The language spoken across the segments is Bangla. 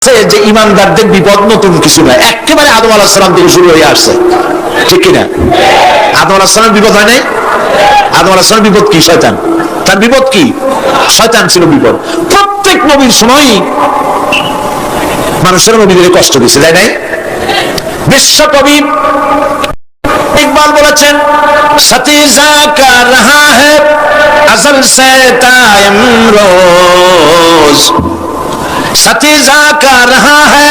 বলছে যে ইমানদারদের বিপদ নতুন কিছু নয়, একেবারে আদম আলাইহিস সালাম থেকে শুরু হয়ে আসছে, ঠিক কিনা? আদম আলাইহিস সালাম বিপদ হয় নাই? আদম আলাইহিস সালাম বিপদ কি? শয়তান। তার বিপদ কি? শয়তান ছিল বিপদ। প্রত্যেক নবীর সময়ই মানুষের নবীদের কষ্ট দিয়েছে, তাই নাই? বিশ্বকবি ইকবাল বলেছেন, সতীজা কা রহা হ্যায় আজল সে কায়েম রোজ, सतीजा का रहा है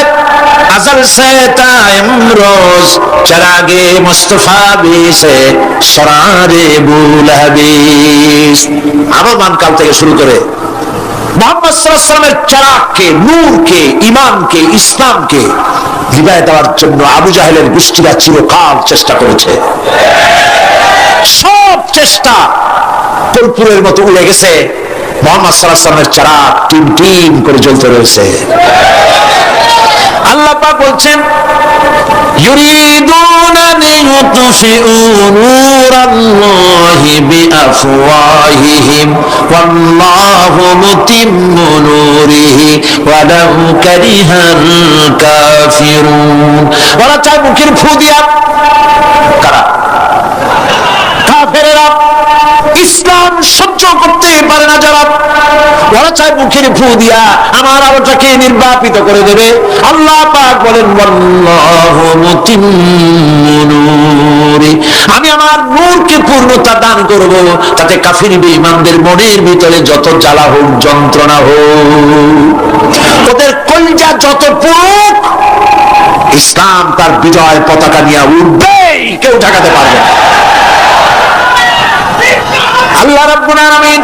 अजल से कायम रोज, चरागे मुस्तफा भी से शरारे बुलहबीस। आबरमान काल থেকে শুরু করে মুহাম্মদ সাল্লাল্লাহু আলাইহি ওয়াসাল্লামের চারাগকে, নূরকে, ঈমানকে, ইসলামকে বিদায় দেওয়ার জন্য আবু জাহেলের গোষ্ঠীরা চিরকাল চেষ্টা করেছে। সব চেষ্টা কর্পূরের মতো উড়ে গেছে, মুহাম্মদ সাল্লাল্লাহু আলাইহি ওয়াসাল্লামের চারাগ টিম টিম করে জ্বলতে রয়েছে। আল্লাহ পাক বলছেন, ইউরিদুনা লিইউতফিউ নূরাল্লাহি বিআফওয়াহিহিম ওয়াল্লাহু মুতিম্মু নূরিহি ওয়ালাউ কারিহাল কাফিরুন। ওরা চায় মুখের ফু দিয়া, কারা? কাফেররা। ইসলাম সহ্য করতে পারে না যারা, ওরা চায় মুখের ফু দিয়া আমার আলোটাকে নির্বাপিত করে দেবে। আল্লাহ পাক বলেন, ওয়াল্লাহু মুতিম্মু নূরি, আমি আমার নূরকে পূর্ণতা দান করব, তাতে কাফির বেঈমানদের মনের ভিতরে যত জ্বালা হোক, যন্ত্রণা হোক, ওদের কলজা যত পুরুক, ইসলাম তার বিজয় পতাকা নিয়ে উঠবেই, কেউ ঠেকাতে পারবে না। আল্লাহ রাব্বুল আলামিন,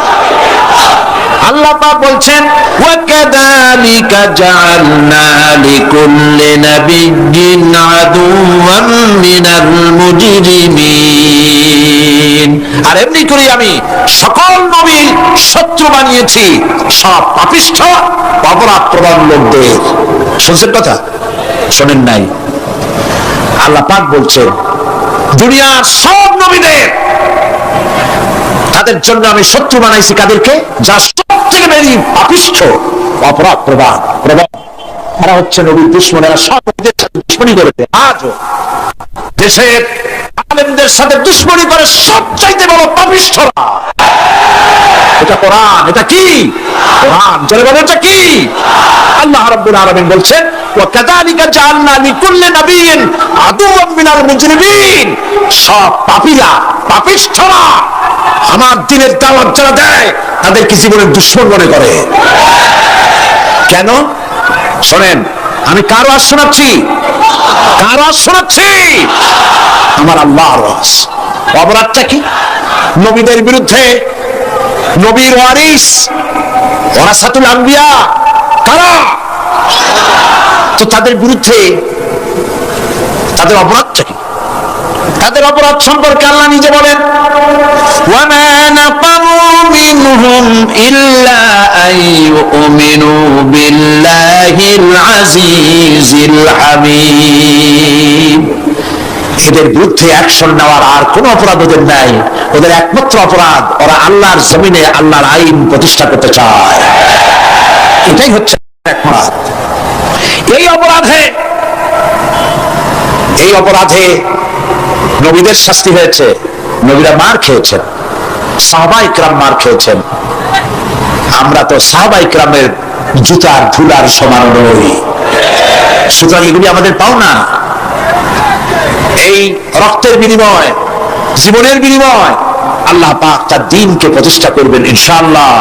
আল্লাহ পাক বলছেন, ওয়া কাযালিকা জাআলনা লিকুল্লি নাবিয়্যিন আদুওয়াম মিনাল মুজরিমিন। আর এমনি করে আমি সকল নবীর শত্রু বানিয়েছি সব পাপিষ্ঠ অপরাধ প্রবণ লোকদের। শুনছেন কথা? শোনেন নাই? আল্লাহ পাক বলছেন, দুনিয়ার সব নবীদের তাদের জন্য আমি শত্রু বানাইছি। কাদেরকে? যা সবথেকে বেশি পাপিষ্ঠ অপরাধ প্রবণ। তারা হচ্ছে নবীর দুশমনেরা, সব নবীদের সাথে দুশমনি করেছে। আজও দেশের আলেমদের সাথে দুশমনি করে সবচাইতে বড় পাপিষ্ঠরা। এটা কোরআন। এটা কি? কোরআন। জোরে বলেন, এটা কি? আল্লাহ রাব্বুল আলামিন বলছেন, ওয়া কাযালিকা জাআলনা লিকুল্লি নাবিয়্যিন আদুওয়াম মিনাল মুজরিমিন। সব পাপীরা, পাপিষ্ঠরা আমার দ্বীনের দাওয়াত যারা দেয় তাদেরকে জীবনের দুশমন মনে করে। কেন? শোনেন, আমি কার ওয়াজ শোনাচ্ছি? কার ওয়াজ শোনাচ্ছি? আমার আল্লাহর ওয়াজ। অপরাধটা কি? নবীদের বিরুদ্ধে, নবীর ওয়ারিস ওয়ারাসাতুল আম্বিয়া কারা, তো তাদের বিরুদ্ধে তাদের অপরাধটা কি? তাদের অপরাধ সম্পর্কে আল্লাহ নিজে বলেন, ওয়া মা নাকামু মিনহুম ইল্লা আইয়ুমিনু বিল্লাহিল আজিজিল হামিদ। এদের বিরুদ্ধে অ্যাকশন নেওয়ার আর কোন অপরাধ ওদের নাই। ওদের একমাত্র অপরাধ, ওরা আল্লাহর জমিনে আল্লাহর আইন প্রতিষ্ঠা করতে চায়। এটাই হচ্ছে অপরাধ। এই অপরাধে নবীদের শাস্তি হয়েছে। নবীরা মার খেয়েছেন, সাহাবায়ে কেরাম মার খেয়েছেন। আমরা তো সাহাবায়ে কেরামের জুতার ধুলার সমান নই, সুতরাং এগুলি আমাদের পাওনা। এই রক্তের বিনিময়, জীবনের বিনিময় আল্লাহ পাক তার দ্বীনকে প্রতিষ্ঠা করবেন ইনশাআল্লাহ।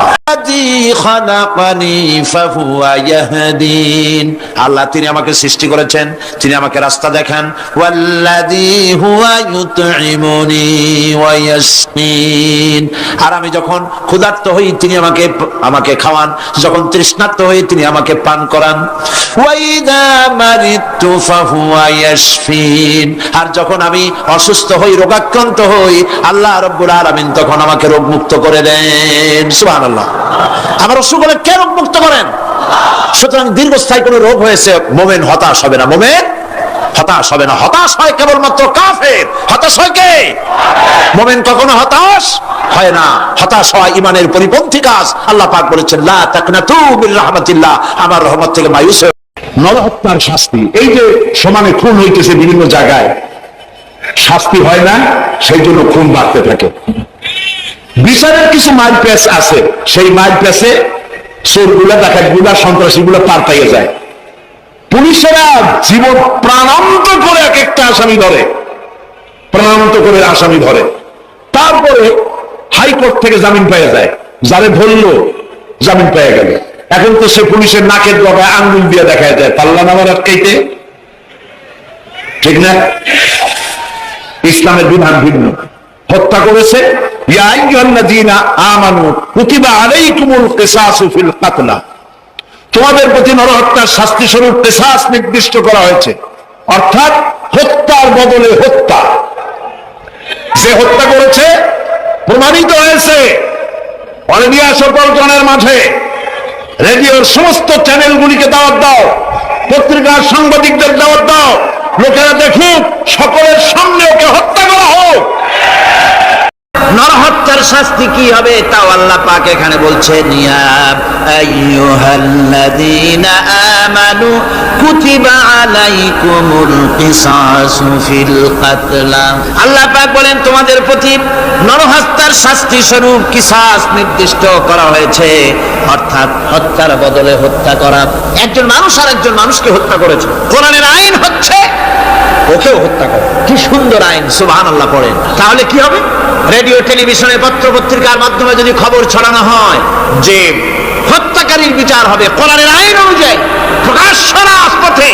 আল্লাহ তিনি আমাকে সৃষ্টি করেছেন, তিনি আমাকে রাস্তা দেখান। আর আমি যখন ক্ষুধার্ত হই তিনি আমাকে খাওয়ান, যখন তৃষ্ণার্ত হই তিনি আমাকে পান করান। আর যখন আমি অসুস্থ হই, রোগাক্রান্ত হই, আল্লাহ রাব্বুল আলামিন তখন আমাকে রোগ মুক্ত করে দেন। সুবহানাল্লাহ। আমার রসূল বলেন, কে রোগ মুক্ত করেন? সুতরাং দীর্ঘস্থায়ী কোনো রোগ হয়েছে, মুমিন হতাশ হবে না। মুমিন হতাশ হবে না। হতাশ হয় কেবলমাত্র কাফের। হতাশ হয় কে? মুমিন কখনো হতাশ হয় না। হতাশ হয় ঈমানের পরিপন্থী কাজ। আল্লাহ পাক বলেছেন, লা তাকনাতু মির রাহমাতিল্লাহ, আমার রহমত থেকে মায়ুস নরহত্যার শাস্তি, এই যে সমানে খুন হইতেছে বিভিন্ন জায়গায়, শাস্তি হয় না, সেই জন্য খুন বাড়তে থাকে। বিচারের কিছু মাইল প্যাচ আছে, সেই মাইল প্যাচে চোরগুলা, ডাকাতগুলা, সন্ত্রাসীগুলা পার পাইয়ে যায়। পুলিশেরা জীবন প্রাণান্ত করে এক একটা আসামি ধরে, প্রাণান্ত করে আসামি ধরে, তারপরে হাইকোর্ট থেকে জামিন পেয়ে যায়। যারে ধরলো জামিন পেয়ে গেল। এখন তো সে পুলিশের নাকের ডগায় আঙ্গুল দিয়ে দেখা যায়, পাল্লা নামার আটকাইতে, ঠিক না? ইসলামের বিধান ভিন্ন। হত্যা করেছে, ইয়া আইয়ুহাল্লাযীনা আমানু কুতিবা আলাইকুমুল কিসাসু ফিল কাতলা, তোমাদের প্রতি নরহত্যার শাস্তি স্বরূপ কিসাস নির্দিষ্ট করা হয়েছে, অর্থাৎ হত্যার বদলে হত্যা। যে হত্যা করেছে প্রমাণিত হয়েছে, অল ইন্ডিয়া সকল জনের মাঝে, রেডিওর সমস্ত চ্যানেলগুলিকে দাওয়াত দাও, পত্রিকার সাংবাদিকদের দাওয়াত দাও, লোকেরা দেখুক, সকলের সামনে ওকে হত্যা করা হোক। নরহত্যার শাস্তি কি হবে তাও আল্লাহ পাক এখানে বলছেন, ইয়া আইয়ুহাল্লাযীনা আমানু কুতিবা আলাইকুমুল কিসাসু ফিল কাতলা। আল্লাহ পাক বলেন তোমাদের প্রতি নরহত্যার শাস্তি স্বরূপ কিসাস নির্দিষ্ট করা হয়েছে, অর্থাৎ হত্যার বদলে হত্যা করা। একজন মানুষ আর একজন মানুষকে হত্যা করেছে, কোরআনের আইন হচ্ছে ওকেও হত্যা করে। কি সুন্দর আইন, সুবহানাল্লাহ পড়েন। তাহলে কি হবে? রেডিও, টেলিভিশনে, পত্র পত্রিকার মাধ্যমে যদি খবর ছড়ানো হয় যে হত্যাকারীর বিচার হবে কোরআনের আইন অনুযায়ী, প্রকাশ্য রাজপথে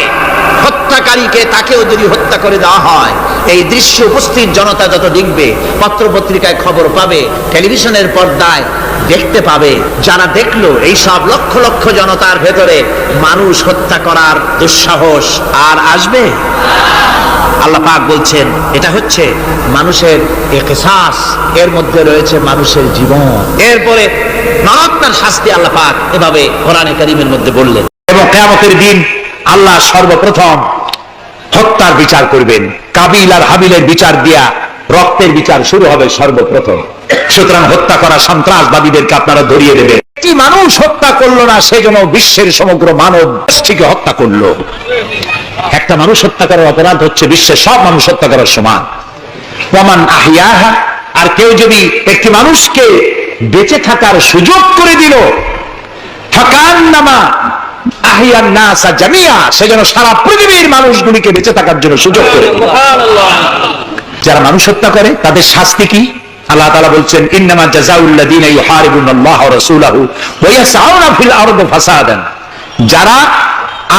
হত্যাকারীকে, তাকেও যদি হত্যা করে দেওয়া হয়, এই দৃশ্য উপস্থিত জনতা যত দেখবে, পত্র পত্রিকায় খবর পাবে, টেলিভিশনের পর্দায় দেখতে পাবে, যারা দেখলো এই সব লক্ষ লক্ষ জনতার ভেতরে মানুষ হত্যা করার দুঃসাহস আর আসবে? আল্লাহ পাক বলছেন এটা হচ্ছে মানুষের কিসাস, এর মধ্যে রয়েছে মানুষের জীবন। এরপরে নরহত্যার শাস্তি আল্লাহ পাক এভাবে কোরআনে কারীমের মধ্যে বললেন। এবং কিয়ামতের দিন আল্লাহ সর্বপ্রথম হত্যার বিচার করবেন। কাবিল আর হাবিলের বিচার দিয়া রক্তের বিচার শুরু হবে সর্বপ্রথম। সুতরাং হত্যা করা সন্ত্রাসবাদীদেরকে আপনারা ধরিয়ে দেবেন। একটি মানুষ হত্যা করলো না, সেজন্য বিশ্বের সমগ্র মানব গোষ্ঠীকে হত্যা করলো। একটা মানুষ হত্যা করার অপরাধ হচ্ছে বিশ্বের সব মানুষ হত্যা করার সমান। ওয়ামান আহিয়াহা, আর কেউ যদি একটি মানুষকে বেঁচে থাকার সুযোগ করে দিল, ফাকান্নামা আহিয়ান নাসা জামিয়া, সেজন্য সারা পৃথিবীর মানুষগুলিকে বেঁচে থাকার জন্য সুযোগ করে দিল। যারা মানুষ হত্যা করে তাদের শাস্তি কি? আল্লাহ তাআলা বলছেন, ইন্নামা জাযাউল্লাযীনা ইউহারিবুনাল্লাহা ওয়া রাসূলাহু ওয়া ইয়াসআউনা ফিল আরদি ফাসাদান, যারা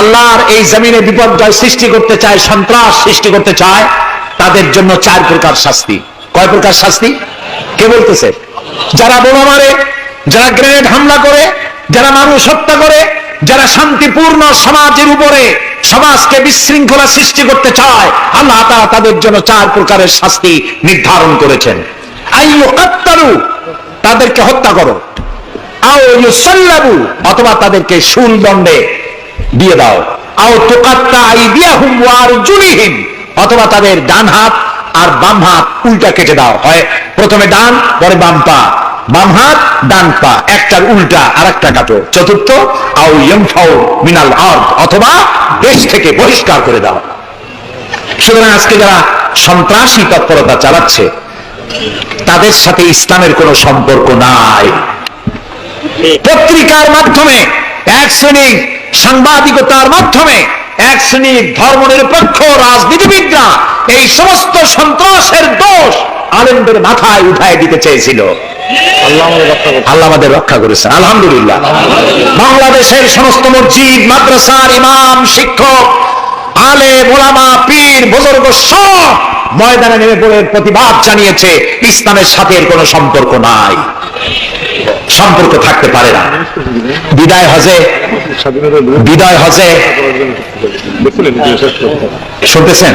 আল্লাহর এই জমিনে বিপর্যয় সৃষ্টি করতে চায়, সন্ত্রাস সৃষ্টি করতে চায়, তাদের জন্য 4 প্রকার শাস্তি। কয় প্রকার শাস্তি? কে বলতেছে? যারা বোমা মারে, যারা গ্রেনেড হামলা করে, যারা মানুষ হত্যা করে, যারা শান্তিপূর্ণ সমাজের উপরে সমাজকে বিশৃঙ্খলা সৃষ্টি করতে চায়, আল্লাহ তাআলা তাদের জন্য 4 প্রকারের শাস্তি নির্ধারণ করেছেন। আইয়ুকাত্তালু, তাদেরকে হত্যা করো, আও ইউসাল্লাবু, অথবা তাদেরকে শুল দণ্ডে দিয়ে দাও, আও তুকাত্তা আইদিয়াহুম ওয়া আরজুলিহিম, অথবা তাদের ডান হাত আর বাম হাত উল্টা কেটে দাও। হয় প্রথমে ডান, পরে বাম পা, বাম হাত ডান পা, একটার উল্টা আর একটা কাটো। চতুর্থ, আও ইয়ানফাউ মিনাল আরদ, অথবা দেশ থেকে বহিষ্কার করে দাও। সুতরাং আজকে যারা সন্ত্রাসী তৎপরতা চালাচ্ছে, তাদের সাথে ইসলামের কোনো সম্পর্ক নাই। পত্রিকার মাধ্যমে এক শ্রেণীর, সাংবাদিকতার মাধ্যমে এক শ্রেণীর ধর্মনিরপেক্ষ রাজনীতিবিদরা এই সমস্ত সন্ত্রাসের দোষ আলেমদের মাথায় উঠায় দিতে চেয়েছিল। আল্লাহ আমাদের রক্ষা করেছেন, আলহামদুলিল্লাহ। বাংলাদেশের সমস্ত মসজিদ, মাদ্রাসার ইমাম, শিক্ষক, আলেম, ওলামা, পীর, বুজুর্গ সব ময়দানে নেমে পড়ে প্রতিবাদ জানিয়েছে, ইসলামের সাথে এর কোনো সম্পর্ক নাই, সম্পর্ক থাকতে পারে না। বিদায় হজে শুনতেছেন,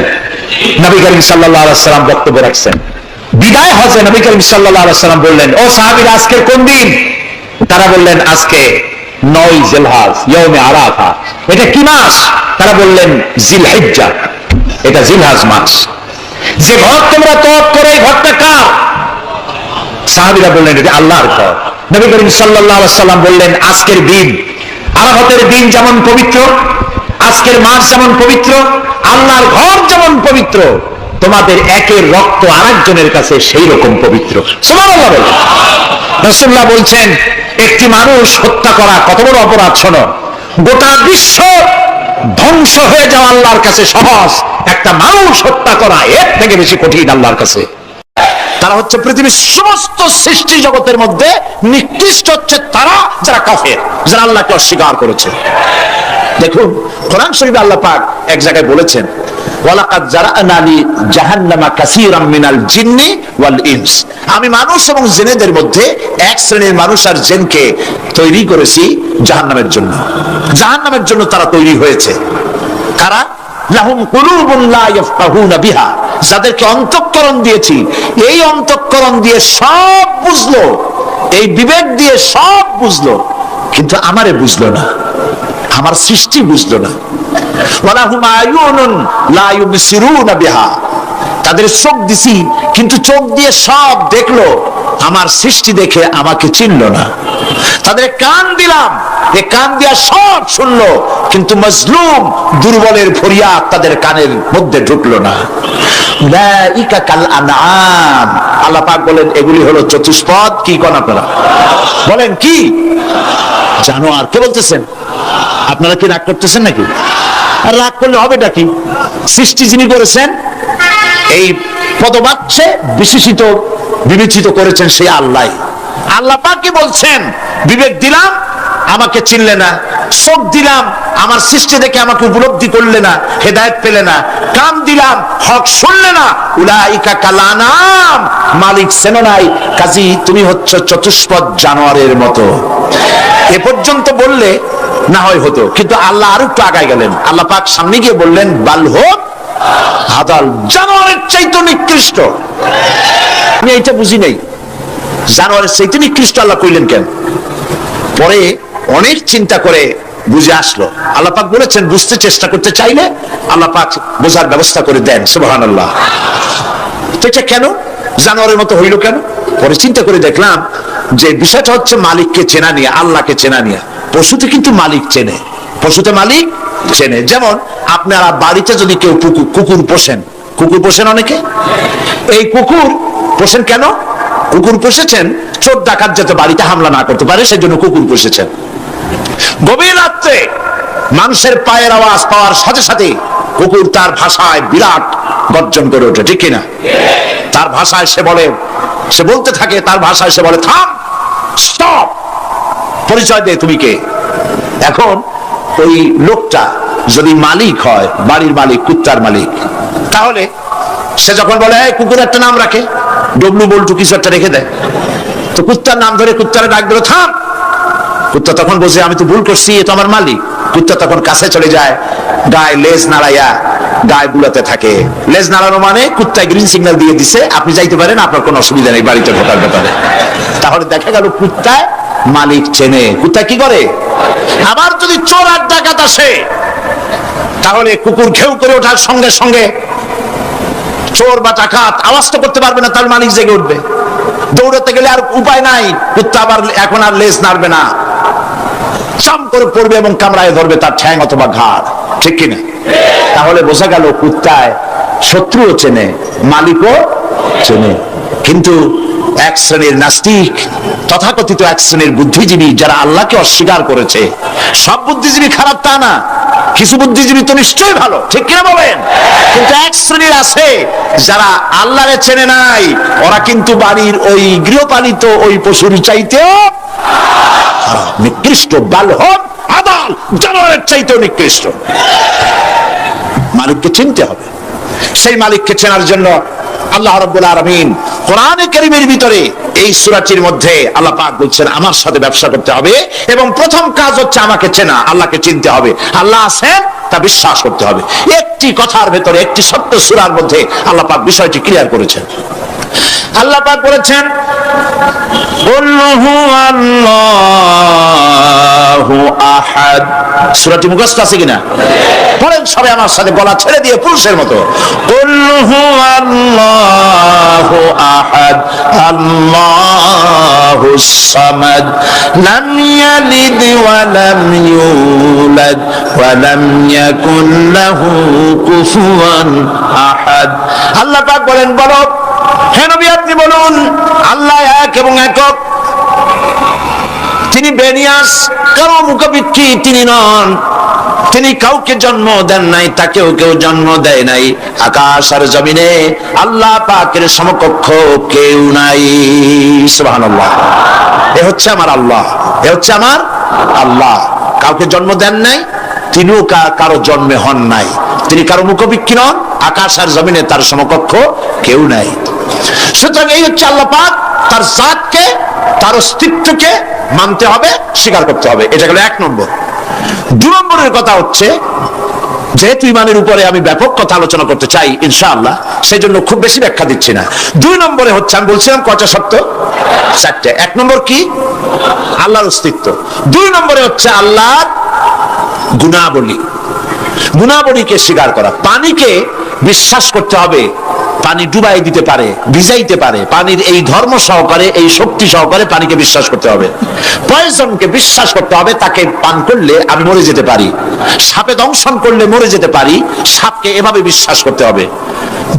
নবী করিম সাল্লাল্লাহু আলাইহি ওয়াসাল্লাম বক্তব্য রাখছেন। বিদায় হজে নবী করিম সাল্লাল্লাহু আলাইহি ওয়াসাল্লাম বললেন, ও সাহাবীরা, আজকের কোন দিন? তারা বললেন, আজকে 9 জিলহজ, ইয়াউমে আরাফা। এটা কি মাস? তারা বললেন, জিলহিজ্জা, এটা জিলহজ মাস। যে ঘর তোমরা তওয়াফ করে, এই ঘরটা কার? সাহাবীরা বললেন, এটা আল্লাহর ঘর। নবী করিম সাল্লাল্লাহু আলাইহি ওয়াসাল্লাম বললেন, আজকের দিন, আরাফাতের দিন যেমন পবিত্র, আজকের মাস যেমন পবিত্র, আল্লাহর ঘর যেমন পবিত্র, তোমাদের একের রক্ত আরেকজনের কাছে সেই রকম পবিত্র। সুবহানাল্লাহ বলেন। রাসূলুল্লাহ বলছেন, একটি মানুষ হত্যা করা কত বড় অপরাধ শোনো। গোটা বিশ্ব ধ্বংস হয়ে যাওয়া আল্লাহর কাছে সহজ, একটা মানুষ হত্যা করা এর থেকে বেশি কঠিন আল্লাহর কাছে। তারা হচ্ছে পৃথিবীর সমস্ত সৃষ্টি জগতের মধ্যে নিকৃষ্ট হচ্ছে তারা যারা কাফের, যারা আল্লাহকে অস্বীকার করেছে। দেখুন কোরআন শরীফে আল্লাহ পাক এক জায়গায় বলেছেন, ওয়ালাকাদ জারা'না লি জাহান্নামা কাসীরাম মিনাল জিন্নি ওয়াল ইনস, আমি মানুষ এবং জিনেদের মধ্যে এক শ্রেণীর মানুষ আর জিনকে তৈরি করেছি জাহান্নামের জন্য। জাহান্নামের জন্য তারা তৈরি হয়েছে। কারা? লাহুম কুলুবুন লা ইয়াফকাহুনা বিহা, যাদেরকে অন্তঃকরণ দিয়েছি, এই অন্তঃকরণ দিয়ে সব বুঝলো, এই বিবেক দিয়ে সব বুঝলো, কিন্তু আমারে বুঝলো না, আমার সৃষ্টি বুঝলো না। ওয়ালাহুম আয়ুনুন লা ইউবসিরুনা বিহা, তাদের চোখ দিছি কিন্তু চোখ দিয়ে সব দেখলো, আমার সৃষ্টি দেখে আমাকে চিনলো না। তাদের কান দিলাম, এই কান দিয়া সব শুনলো, কিন্তু মজলুম দুর্বলের ফরিয়াদ তাদের কানের মধ্যে ঢুকলো না। উলাইকা কাল আনআম, আল্লাহ পাক বলেন এগুলি হলো চতুষ্পদ। কি কোন আপনারা বলেন কি? জানোয়ার। কে বলতেছেন? আপনারা কি রাগ করতেছেন নাকি? আর রাগ করলে হবেটা কি? সৃষ্টি যিনি করেছেন, এই পদবাচ্যে বিশেষিত বিবেচিত করেছেন সেই আল্লাহ। আল্লাহ পাক কি বলছেন? বিবেক দিলাম, আমাকে চিনলে না। চোখ দিলাম, আমার সৃষ্টি দেখে আমাকে উপলব্ধি করলে না, হেদায়েত পেলে না। কান দিলাম, হক শুনলে না। উলাইকা কাল আনআম, মালিক চেনো নাই, কাজী তুমি হচ্ছ চতুষ্পদ জানোয়ারের মতো। এ পর্যন্ত বললে না হয় হতো, কিন্তু আল্লাহ আরো একটু আগায় গেলেন। আল্লাহ পাক সামনে গিয়ে বললেন, বালহুম আদাল, জানোয়ারের চাইতে নিকৃষ্ট। আমি এটা বুঝি নাই, জানোয়ারের চাইতে নিকৃষ্ট আল্লাহ কইলেন কেন? পরে অনেক চিন্তা করে বুঝে আসলো। আল্লাহ পাক বলেছেন, বুঝতে চেষ্টা করতে চাইলে আল্লাহ পাক বোঝার ব্যবস্থা করে দেন। সুবহানাল্লাহ। তো এটা কেন জানোয়ারের মতো হইল কেন? পরে চিন্তা করে দেখলাম যে বিষয়টা হচ্ছে মালিককে চেনা নিয়ে, আল্লাহকে চেনা নিয়ে। পশুতে কিন্তু মালিক চেনে, পশুতে মালিক চেনে। যেমন আপনারা বাড়িতে যদি কেউ কুকুর পোষেন, কুকুর পোষেন অনেকে, এই কুকুর পোষেন কেন? কুকুর পুষেছেন চোর ডাকাত যাতে বাড়িতে হামলা না করতে পারে, সেজন্য কুকুর পুষেছেন। গভীর রাত্রে মানুষের পায়ের আওয়াজ পাওয়ার সাথে সাথে কুকুর তার ভাষায় বিরাট গর্জন করে ওঠে, ঠিক কিনা? তার ভাষায় সে বলে, সে বলতে থাকে, তার ভাষায় সে বলে, থাম, স্টপ, পরিচয় দে তুমি কে। এখন ওই লোকটা যদি মালিক হয়, বাড়ির মালিক, কুত্তার মালিক, তাহলে সে যখন বলে কুকুর একটা নাম রাখে, ডবলু বল্টু কিছু একটা রেখে দেয়, তো কুত্তার নাম ধরে কুত্তারে ডাক দিল, থাম। কুত্তা তখন বলছে, আমি তো ভুল করছি, এ তো আমার মালিক। কুত্তা তখন কাছে চলে যায়, গায়ে লেজ নাড়াইয়া গায়ে বুলাতে থাকে। লেজ নাড়ানো মানে কুত্তায় গ্রিন সিগন্যাল দিয়ে দিছে, আপনি যাইতে পারেন, আপনার কোনো অসুবিধা নেই বাড়িতে ঢোকার ব্যাপারে। তাহলে দেখা গেল কুত্তায় মালিক চেনে। কুত্তা কি করে? আবার যদি চোর আর ডাকাত আসে, তাহলে কুকুর ঘেউ করে ওঠার সঙ্গে সঙ্গে চোর বা ডাকাত আওয়াজ তো করতে পারবে না, তার মালিক জেগে উঠবে। দৌড়াতে গেলে আর উপায় নাই, কুত্তা আবার এখন আর লেজ নাড়বে না, চাম করে পড়বে এবং কামড়ায় ধরবে তার ঠ্যাং অথবা ঘাড়, ঠিক কিনা? তাহলে বোঝা গেল কুত্তায় শত্রুও চেনে, মালিকও চেনে। কিন্তু এক শ্রেণীর নাস্তিক, তথাকথিত এক শ্রেণীর বুদ্ধিজীবী যারা আল্লাহকে অস্বীকার করেছে, সব বুদ্ধিজীবী খারাপ তা না, কিছু বুদ্ধিজীবী তো নিশ্চয়ই ভালো, ঠিক কিনা বলেন? কিন্তু এক শ্রেণীর আছে যারা আল্লাহরে চেনে নাই, ওরা কিন্তু বাড়ির ওই গৃহপালিত ওই পশুর চাইতেও নিকৃষ্ট। বালহুম আদাল, জানোয়ারের চাইতেও নিকৃষ্ট। মালিককে চিনতে হবে। সেই মালিককে চেনার জন্য আল্লাহ রাব্বুল আলামিন কোরআনে কারীমের ভিতরে এই সূরাটির মধ্যে আল্লাহ পাক বলছেন, আমার সাথে ব্যবসা করতে হবে এবং প্রথম কাজ হচ্ছে আমাকে চেনা, আল্লাহকে চিনতে হবে। আল্লাহ আছেন তা বিশ্বাস করতে হবে। একটি কথার ভেতরে, একটি সত্য সূরার মধ্যে আল্লাহ পাক বিষয়টি ক্লিয়ার করেছেন। আল্লাহ পাক বলেছেন, কুল হুয়াল্লাহু আহাদ। সূরাটি মুখস্থ আছে কিনা? পড়েন সবাই আমার সাথে, গলা ছেড়ে দিয়ে পুরুষের মতো। কুল হুয়াল্লাহু আহাদ, আল্লাহুস সামাদ, লাম ইয়ালিদ ওয়া লাম ইউলাদ ওয়া লাম يكن له كفوا أحد আল্লাহ পাক বলেন, বলো হে নবী আপনি বলুন আল্লাহ এক এবং একক, তিনি বেনিয়াস, কারো মুখাপেক্ষী তিনি নন, তিনি কাউকে জন্ম দেন নাই, তাকেও কেউ জন্ম দেয় নাই। আকাশ আর জমিনে আল্লাহ পাকের সমকক্ষ কেউ নাই। সুবহানাল্লাহ। এ হচ্ছে আমার আল্লাহ, এ হচ্ছে আমার আল্লাহ। কাউকে জন্ম দেন নাই, তিনিও কারো জন্মে হন নাই, তিনি কারো মুখাপেক্ষী নন, আকাশ আর জমিনে তার সমকক্ষ কেউ নাই। সুতরাং এই হচ্ছে আল্লাহ পাক, তার জাতকে, তার অস্তিত্বকে মানতে হবে, স্বীকার করতে হবে। এটা গেল এক নম্বর। দুই নম্বরের কথা হচ্ছে, যেহেতু ইমানের উপরে আমি ব্যাপক কথা আলোচনা করতে চাই ইনশাআল্লাহ, সেই জন্য খুব বেশি ব্যাখ্যা দিচ্ছি না। দুই নম্বরে হচ্ছে, আমি বলছিলাম কয়টা শর্ত? চারটে। এক নম্বর কি? আল্লাহর অস্তিত্ব। দুই নম্বরে হচ্ছে আল্লাহর গুণাবলী, গুণাবলীকে স্বীকার করা। পানিকে বিশ্বাস করতে হবে, পানি ডুবাই দিতে পারে, ভিজাইতে পারে, পানির এই ধর্ম সহকারে, এই শক্তি সহকারে পানিকে বিশ্বাস করতে হবে। পয়জনকে বিশ্বাস করতে হবে, তাকে পান করলে আমি মরে যেতে পারি, সাপে দংশন করলে মরে যেতে পারি, সাপকে এভাবে বিশ্বাস করতে হবে।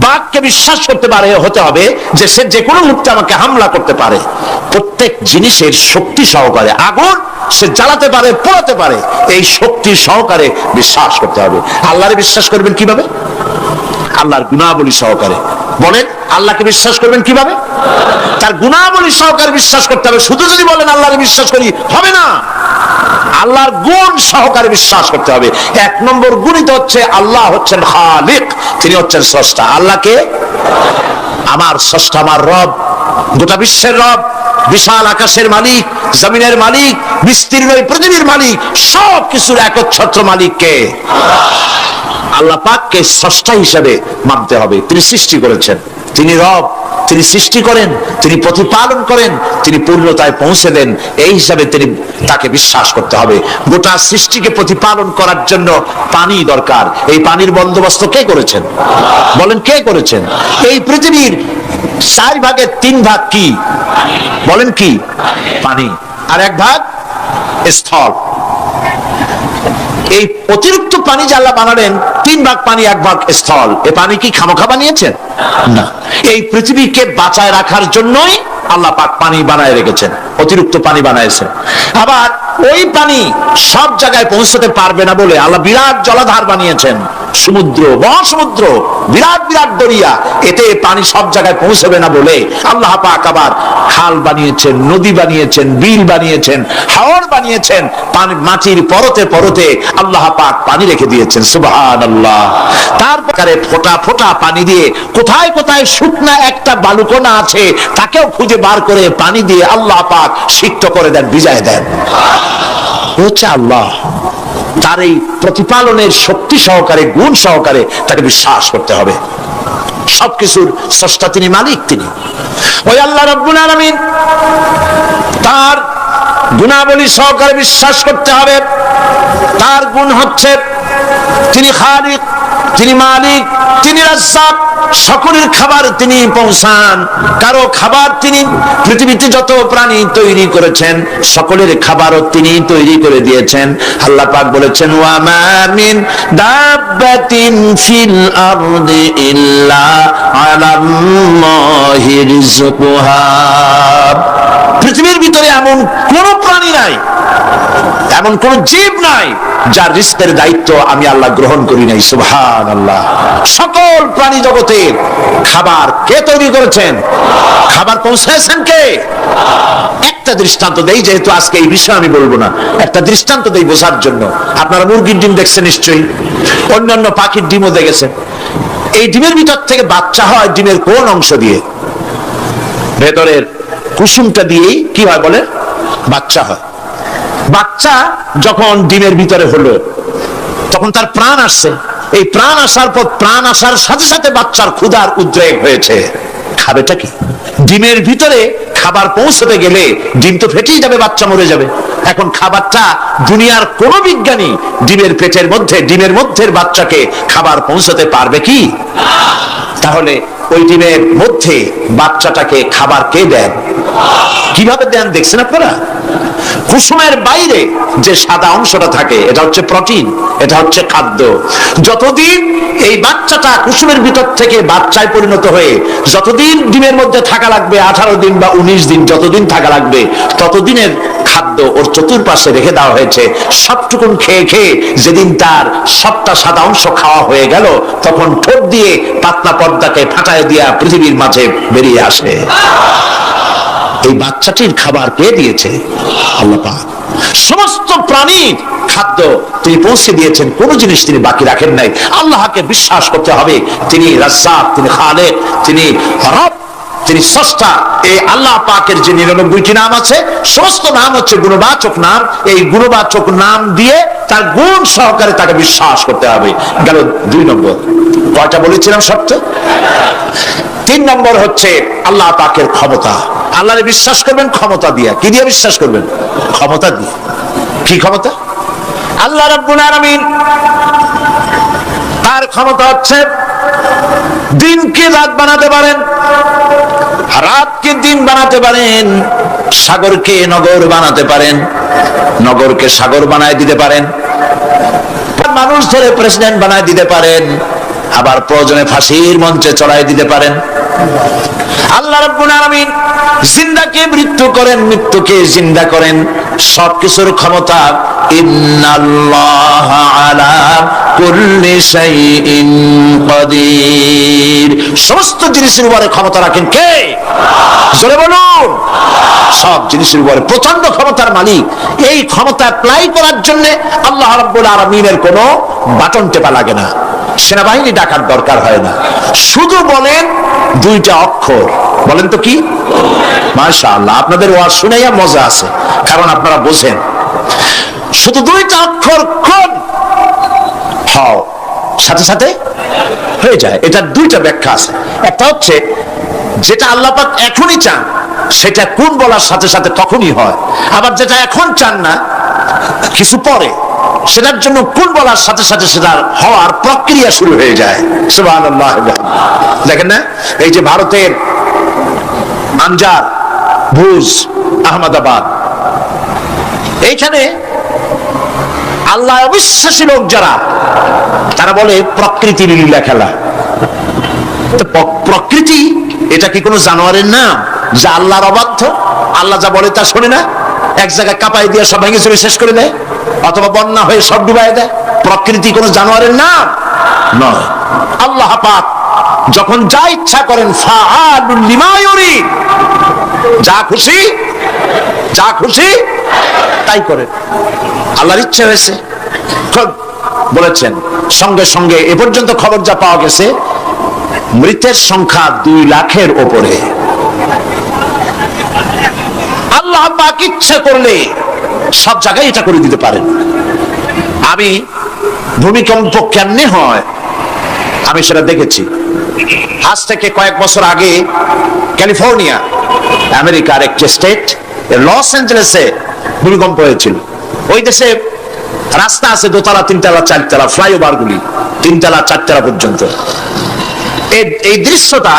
বাঘকে বিশ্বাস করতে পারে, হতে হবে যে সে যে কোনো মুহূর্তে আমাকে হামলা করতে পারে। প্রত্যেক জিনিসের শক্তি সহকারে, আগুন সে জ্বালাতে পারে, পোড়াতে পারে, এই শক্তি সহকারে বিশ্বাস করতে হবে। আল্লাহরে বিশ্বাস করবেন কিভাবে? আল্লাহর গুণাবলী সহকারে। বলেন, আল্লাহকে বিশ্বাস করবেন কিভাবে? তার গুণাবলী সহকারে বিশ্বাস করতে হবে। শুধু যদি বলেন আল্লাহরে বিশ্বাস করি, হবে না। আল্লাহর গুণ সহকারে বিশ্বাস করতে হবে। এক নম্বর গুণিত হচ্ছে আল্লাহ হচ্ছেন খালিক, তিনি হচ্ছেন স্রষ্টা। আল্লাহকে আমার স্রষ্টা, আমার রব, গোটা বিশ্বের রব, বিশাল আকাশের মালিক, জমিনের মালিক, বিস্তীর্ণ পৃথিবীর মালিক, সব কিছুর একচ্ছত্র মালিককে আল্লাহ পাককে স্রষ্টা হিসেবে মানতে হবে। তিনি সৃষ্টি করেছেন, তিনি রব, তিনি সৃষ্টি করেন, তিনি প্রতিপালন করেন, তিনি পূর্ণতায় পৌঁছে দেন, এই হিসাবে তিনি তাকে বিশ্বাস করতে হবে। গোটা সৃষ্টিকে প্রতিপালন করার জন্য পানি দরকার। এই পানির বন্দোবস্ত কে করেছেন? বলেন, কে করেছেন? এই পৃথিবীর 4/3 ভাগ কি? বলেন কি? পানি। আর 1 ভাগ স্থল। এই অতিরিক্ত পানি যে আল্লাহ বানালেন, 3 ভাগ পানি 1 ভাগ স্থল, এ পানি কি খামোখা বানিয়েছেন? না। এই পৃথিবীকে বাঁচায় রাখার জন্যই আল্লাহ পাক পানি বানায় রেখেছেন, অতিরিক্ত পানি বানাইছেন। আবার ওই পানি সব জায়গায় পৌঁছতে পারবে না বলে আল্লাহ বিরাট জলাধার বানিয়েছেন, সমুদ্র, মহাসমুদ্র, বিরাট বিরাট দরিয়া, এতে পানি সব জায়গায় পৌঁছবে না বলে আল্লাহ পাক আবার খাল বানিয়েছেন, নদী বানিয়েছেন, বিল বানিয়েছেন, হাওড় বানিয়েছেন, পানি মাটির পরতে পরতে আল্লাহ পাক পানি রেখে দিয়েছেন। সুবহানাল্লাহ। তারপরে ফোঁটা ফোঁটা পানি দিয়ে কোথায় কোথায় শুকনা একটা বালুকণা আছে, তাকেও খুঁজে বার করে পানি দিয়ে আল্লাহ পাক সিক্ত করে দেন, ভিজায় দেন। হচ্ছে আল্লাহ। তার এই প্রতিপালনের শক্তি সহকারে, গুণ সহকারে তাকে বিশ্বাস করতে হবে। সবকিছুর স্রষ্টা তিনি, মালিক তিনি। ওই আল্লাহ রাব্বুল আলামিন, তার গুণাবলী সহকারে বিশ্বাস করতে হবে। তার গুণ হচ্ছে তিনি খালিক, তিনি মালিক, তিনি রাজ্জাক, সকলের খাবার তিনি পৌঁছান। কারো খাবার তিনি, পৃথিবীতে যত প্রাণী তৈরি করেছেন সকলের খাবারও তিনি তৈরি করে দিয়েছেন। আল্লাহ পাক বলেছেন, ওয়া মা মিন দাব্বাতিন ফিল আরদি ইল্লা আলাল্লাহি রিজকুহা। পৃথিবীর ভিতরে এমন কোন প্রাণী নাই, এমন কোন জীব নাই যার রিজকের দায়িত্ব আমি আল্লাহ গ্রহণ করি নাই। সুবহানাল্লাহ। সকল প্রাণী জগতের খাবার কে তৈরি করেছেন? খাবার পৌঁছাচ্ছেন কে? একটা দৃষ্টান্ত দেই, যেহেতু আজকে এই বিষয় আমি বলবো না, একটা দৃষ্টান্ত দেই বোঝার জন্য। আপনারা মুরগির ডিম দেখছেন নিশ্চয়ই, অন্যান্য পাখির ডিমও দেখেছেন। এই ডিমের ভিতর থেকে বাচ্চা হয় ডিমের কোন অংশ দিয়ে? ভেতরের কুসুমটা দিয়েই কি হয় বলে? বাচ্চা হয়। বাচ্চা যখন ডিমের ভিতরে হলো, তখন তার প্রাণ আসছে। এই প্রাণ আসার পর, প্রাণ আসার সাথে সাথে বাচ্চার ক্ষুধার উদ্রেক হয়েছে। খাবেটা কি? ডিমের ভিতরে খাবার পৌঁছতে গেলে ডিম তো ফেটেই যাবে, বাচ্চা মরে যাবে। এখন খাবারটা দুনিয়ার কোন বিজ্ঞানী ডিমের পেটের মধ্যে, ডিমের মধ্যের বাচ্চাকে খাবার পৌঁছতে পারবে কি? তাহলে ওই ডিমের মধ্যে বাচ্চাটাকে খাবার কে দেন? কিভাবে দেন দেখছেন আপনারা? কুসুমের বাইরে যে সাদা অংশটা থাকে এটা হচ্ছে প্রোটিন, এটা হচ্ছে খাদ্য। যতদিন এই বাচ্চাটা কুসুমের ভিতর থেকে বাচ্চায় পরিণত হয়ে যতদিন ডিমের মধ্যে থাকা লাগবে, 18 দিন বা 19 দিন যতদিন থাকা লাগবে, ততদিনের খাদ্য ওর চতুর্পাশে রেখে দেওয়া হয়েছে। সবটুকুন খেয়ে খেয়ে যেদিন তার সবটা সাদা অংশ খাওয়া হয়ে গেল, তখন ঠোঁট দিয়ে পাতলা পর্দাকে ফাটায় দিয়া পৃথিবীর মাঝে বেরিয়ে আসে। এই বাচ্চাটির খাবার কে দিয়েছে? আল্লাহ পাক। সমস্ত প্রাণীর খাদ্য তিনি পৌঁছে দিয়েছেন, কোন জিনিস তিনি বাকি রাখেন নাই। আল্লাহকে বিশ্বাস করতে হবে, তিনি রাজ্জাক, তিনি খালেক, তিনি রব, তিনি স্রষ্টা। এই আল্লাহ পাকের যে 99টি নাম আছে, সমস্ত নাম হচ্ছে গুণবাচক নাম। এই গুণবাচক নাম দিয়ে তার গুণ সহকারে তাকে বিশ্বাস করতে হবে। গেল 2 নম্বর। কয়টা বলেছিলাম শর্ত? 3 নম্বর হচ্ছে আল্লাহ পাকের ক্ষমতা। আল্লাহরে বিশ্বাস করবেন ক্ষমতা দিয়ে। কি দিয়ে বিশ্বাস করবেন? ক্ষমতা দিয়ে। কি ক্ষমতা? আল্লাহ রাব্বুল আলামিন তার ক্ষমতা হচ্ছে দিনকে রাত বানাতে পারেন, রাতকে দিন বানাতে পারেন, সাগরকে নগর বানাতে পারেন, নগরকে সাগর বানায় দিতে পারেন, মানুষ ধরে প্রেসিডেন্ট বানায় দিতে পারেন, আবার প্রয়োজনে ফাঁসির মঞ্চে চড়াই দিতে পারেন। আল্লাহ রাব্বুল আলামিন জিন্দাকে মৃত্যু করেন, মৃত্যুকে জিন্দা করেন। সবকিছুর ক্ষমতা। ইন্নাল্লাহা আলা কুল্লি শাইইন কাদির। সমস্ত জিনিসের উপরে ক্ষমতা রাখেন কে? জোরে বলুন। সব জিনিসের উপরে প্রচন্ড ক্ষমতার মালিক। এই ক্ষমতা অ্যাপ্লাই করার জন্য আল্লাহ রাব্বুল আলামিনের কোনো বাটন টেপা লাগে না, সেনাবাহিনী ডাকার দরকার হয় না। শুধু বলেন 2টা অক্ষর। বলেন তো কি? মাশাআল্লাহ, আপনাদের ওয়াজ শুনেই মজা আছে, কারণ আপনারা বোঝেন। শুধু 2টা অক্ষর, কোন হও, সাথে সাথে হয়ে যায়। এটার 2টা ব্যাখ্যা আছে। একটা হচ্ছে যেটা আল্লাহ পাক এখনই চান, সেটা কোন বলার সাথে সাথে তখনই হয়। আবার যেটা এখন চান না, কিছু পরে, সেটার জন্য কোন বলার সাথে সাথে সেটার হওয়ার প্রক্রিয়া শুরু হয়ে যায়। সুবহানাল্লাহ। দেখেন না, এই যে ভারতের আনজার, ভুজ, আহমেদাবাদ, এইখানে আল্লাহ অবিশ্বাসী লোক যারা, তারা বলে প্রকৃতির লীলা খেলা। প্রকৃতি এটা কি কোনো জানোয়ারের নাম যা আল্লাহর অবাধ্য? আল্লাহ যা বলে তা শোনে না, এক জায়গায় কাঁপাই দিয়ে সব ভেঙে চুরে শেষ করে দেয়, অথবা বন্যা হয়ে সব ডুবাই দেয়। প্রকৃতি কোনো জানোয়ারের নাম নয়। আল্লাহ পাক যখন যা ইচ্ছা করেন, ফাআলুল লিমা ইউরিদ, যা খুশি যা খুশি তাই করেন। আল্লাহর ইচ্ছা হয়েছে বলেছেন। সঙ্গে সঙ্গে এ পর্যন্ত খবর যা পাওয়া গেছে, মৃতের সংখ্যা 2 লাখের উপরে। আল্লাহ পাক ইচ্ছা করলে সব জায়গায় এটা করে দিতে পারেন। আমি ভূমিকম্প কেমনে হয় আমি সেটা দেখেছি। আজ থেকে কয়েক বছর আগে ক্যালিফোর্নিয়া, আমেরিকার একটি স্টেট, লস অ্যাঞ্জেলেসে ভূমিকম্প হয়েছিল। ওই দেশে রাস্তা আছে 2 তলা, 3 তলা, 4 তলা, ফ্লাইওভার গুলি 3 তলা 4 তলা পর্যন্ত। এই দৃশ্যটা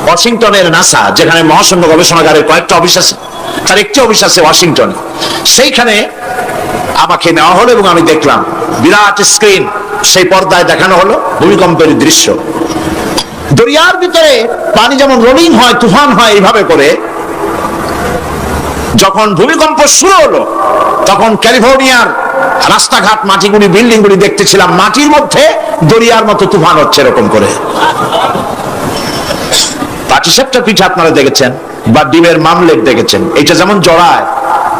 ওয়াশিংটনের নাসা, যেখানে মহাশূন্য গবেষণাগারের কয়েকটা অফিস আছে, তার একটি অফিস আছে ওয়াশিংটনে। সেইখানে আমাকে নেওয়া হলো এবং আমি দেখলাম বিরাট স্ক্রিন, সেই পর্দায় দেখানো হলো ভূমিকম্পের দৃশ্য। দরিয়ার ভিতরে পানি যেমন রোলিং হয়, তুফান হয়, এইভাবে করে যখন ভূমিকম্প শুরু হলো, তখন ক্যালিফোর্নিয়ার রাস্তাঘাট, মাটিগুলি, বিল্ডিং গুলি দেখতেছিলাম মাটির মধ্যে দরিয়ার মতো তুফান হচ্ছে এরকম করে। পাটিসাপটা পিঠা আপনারা দেখেছেন, বা ডিমের মামলেট দেখেছেন। এটা যেমন জড়ায়,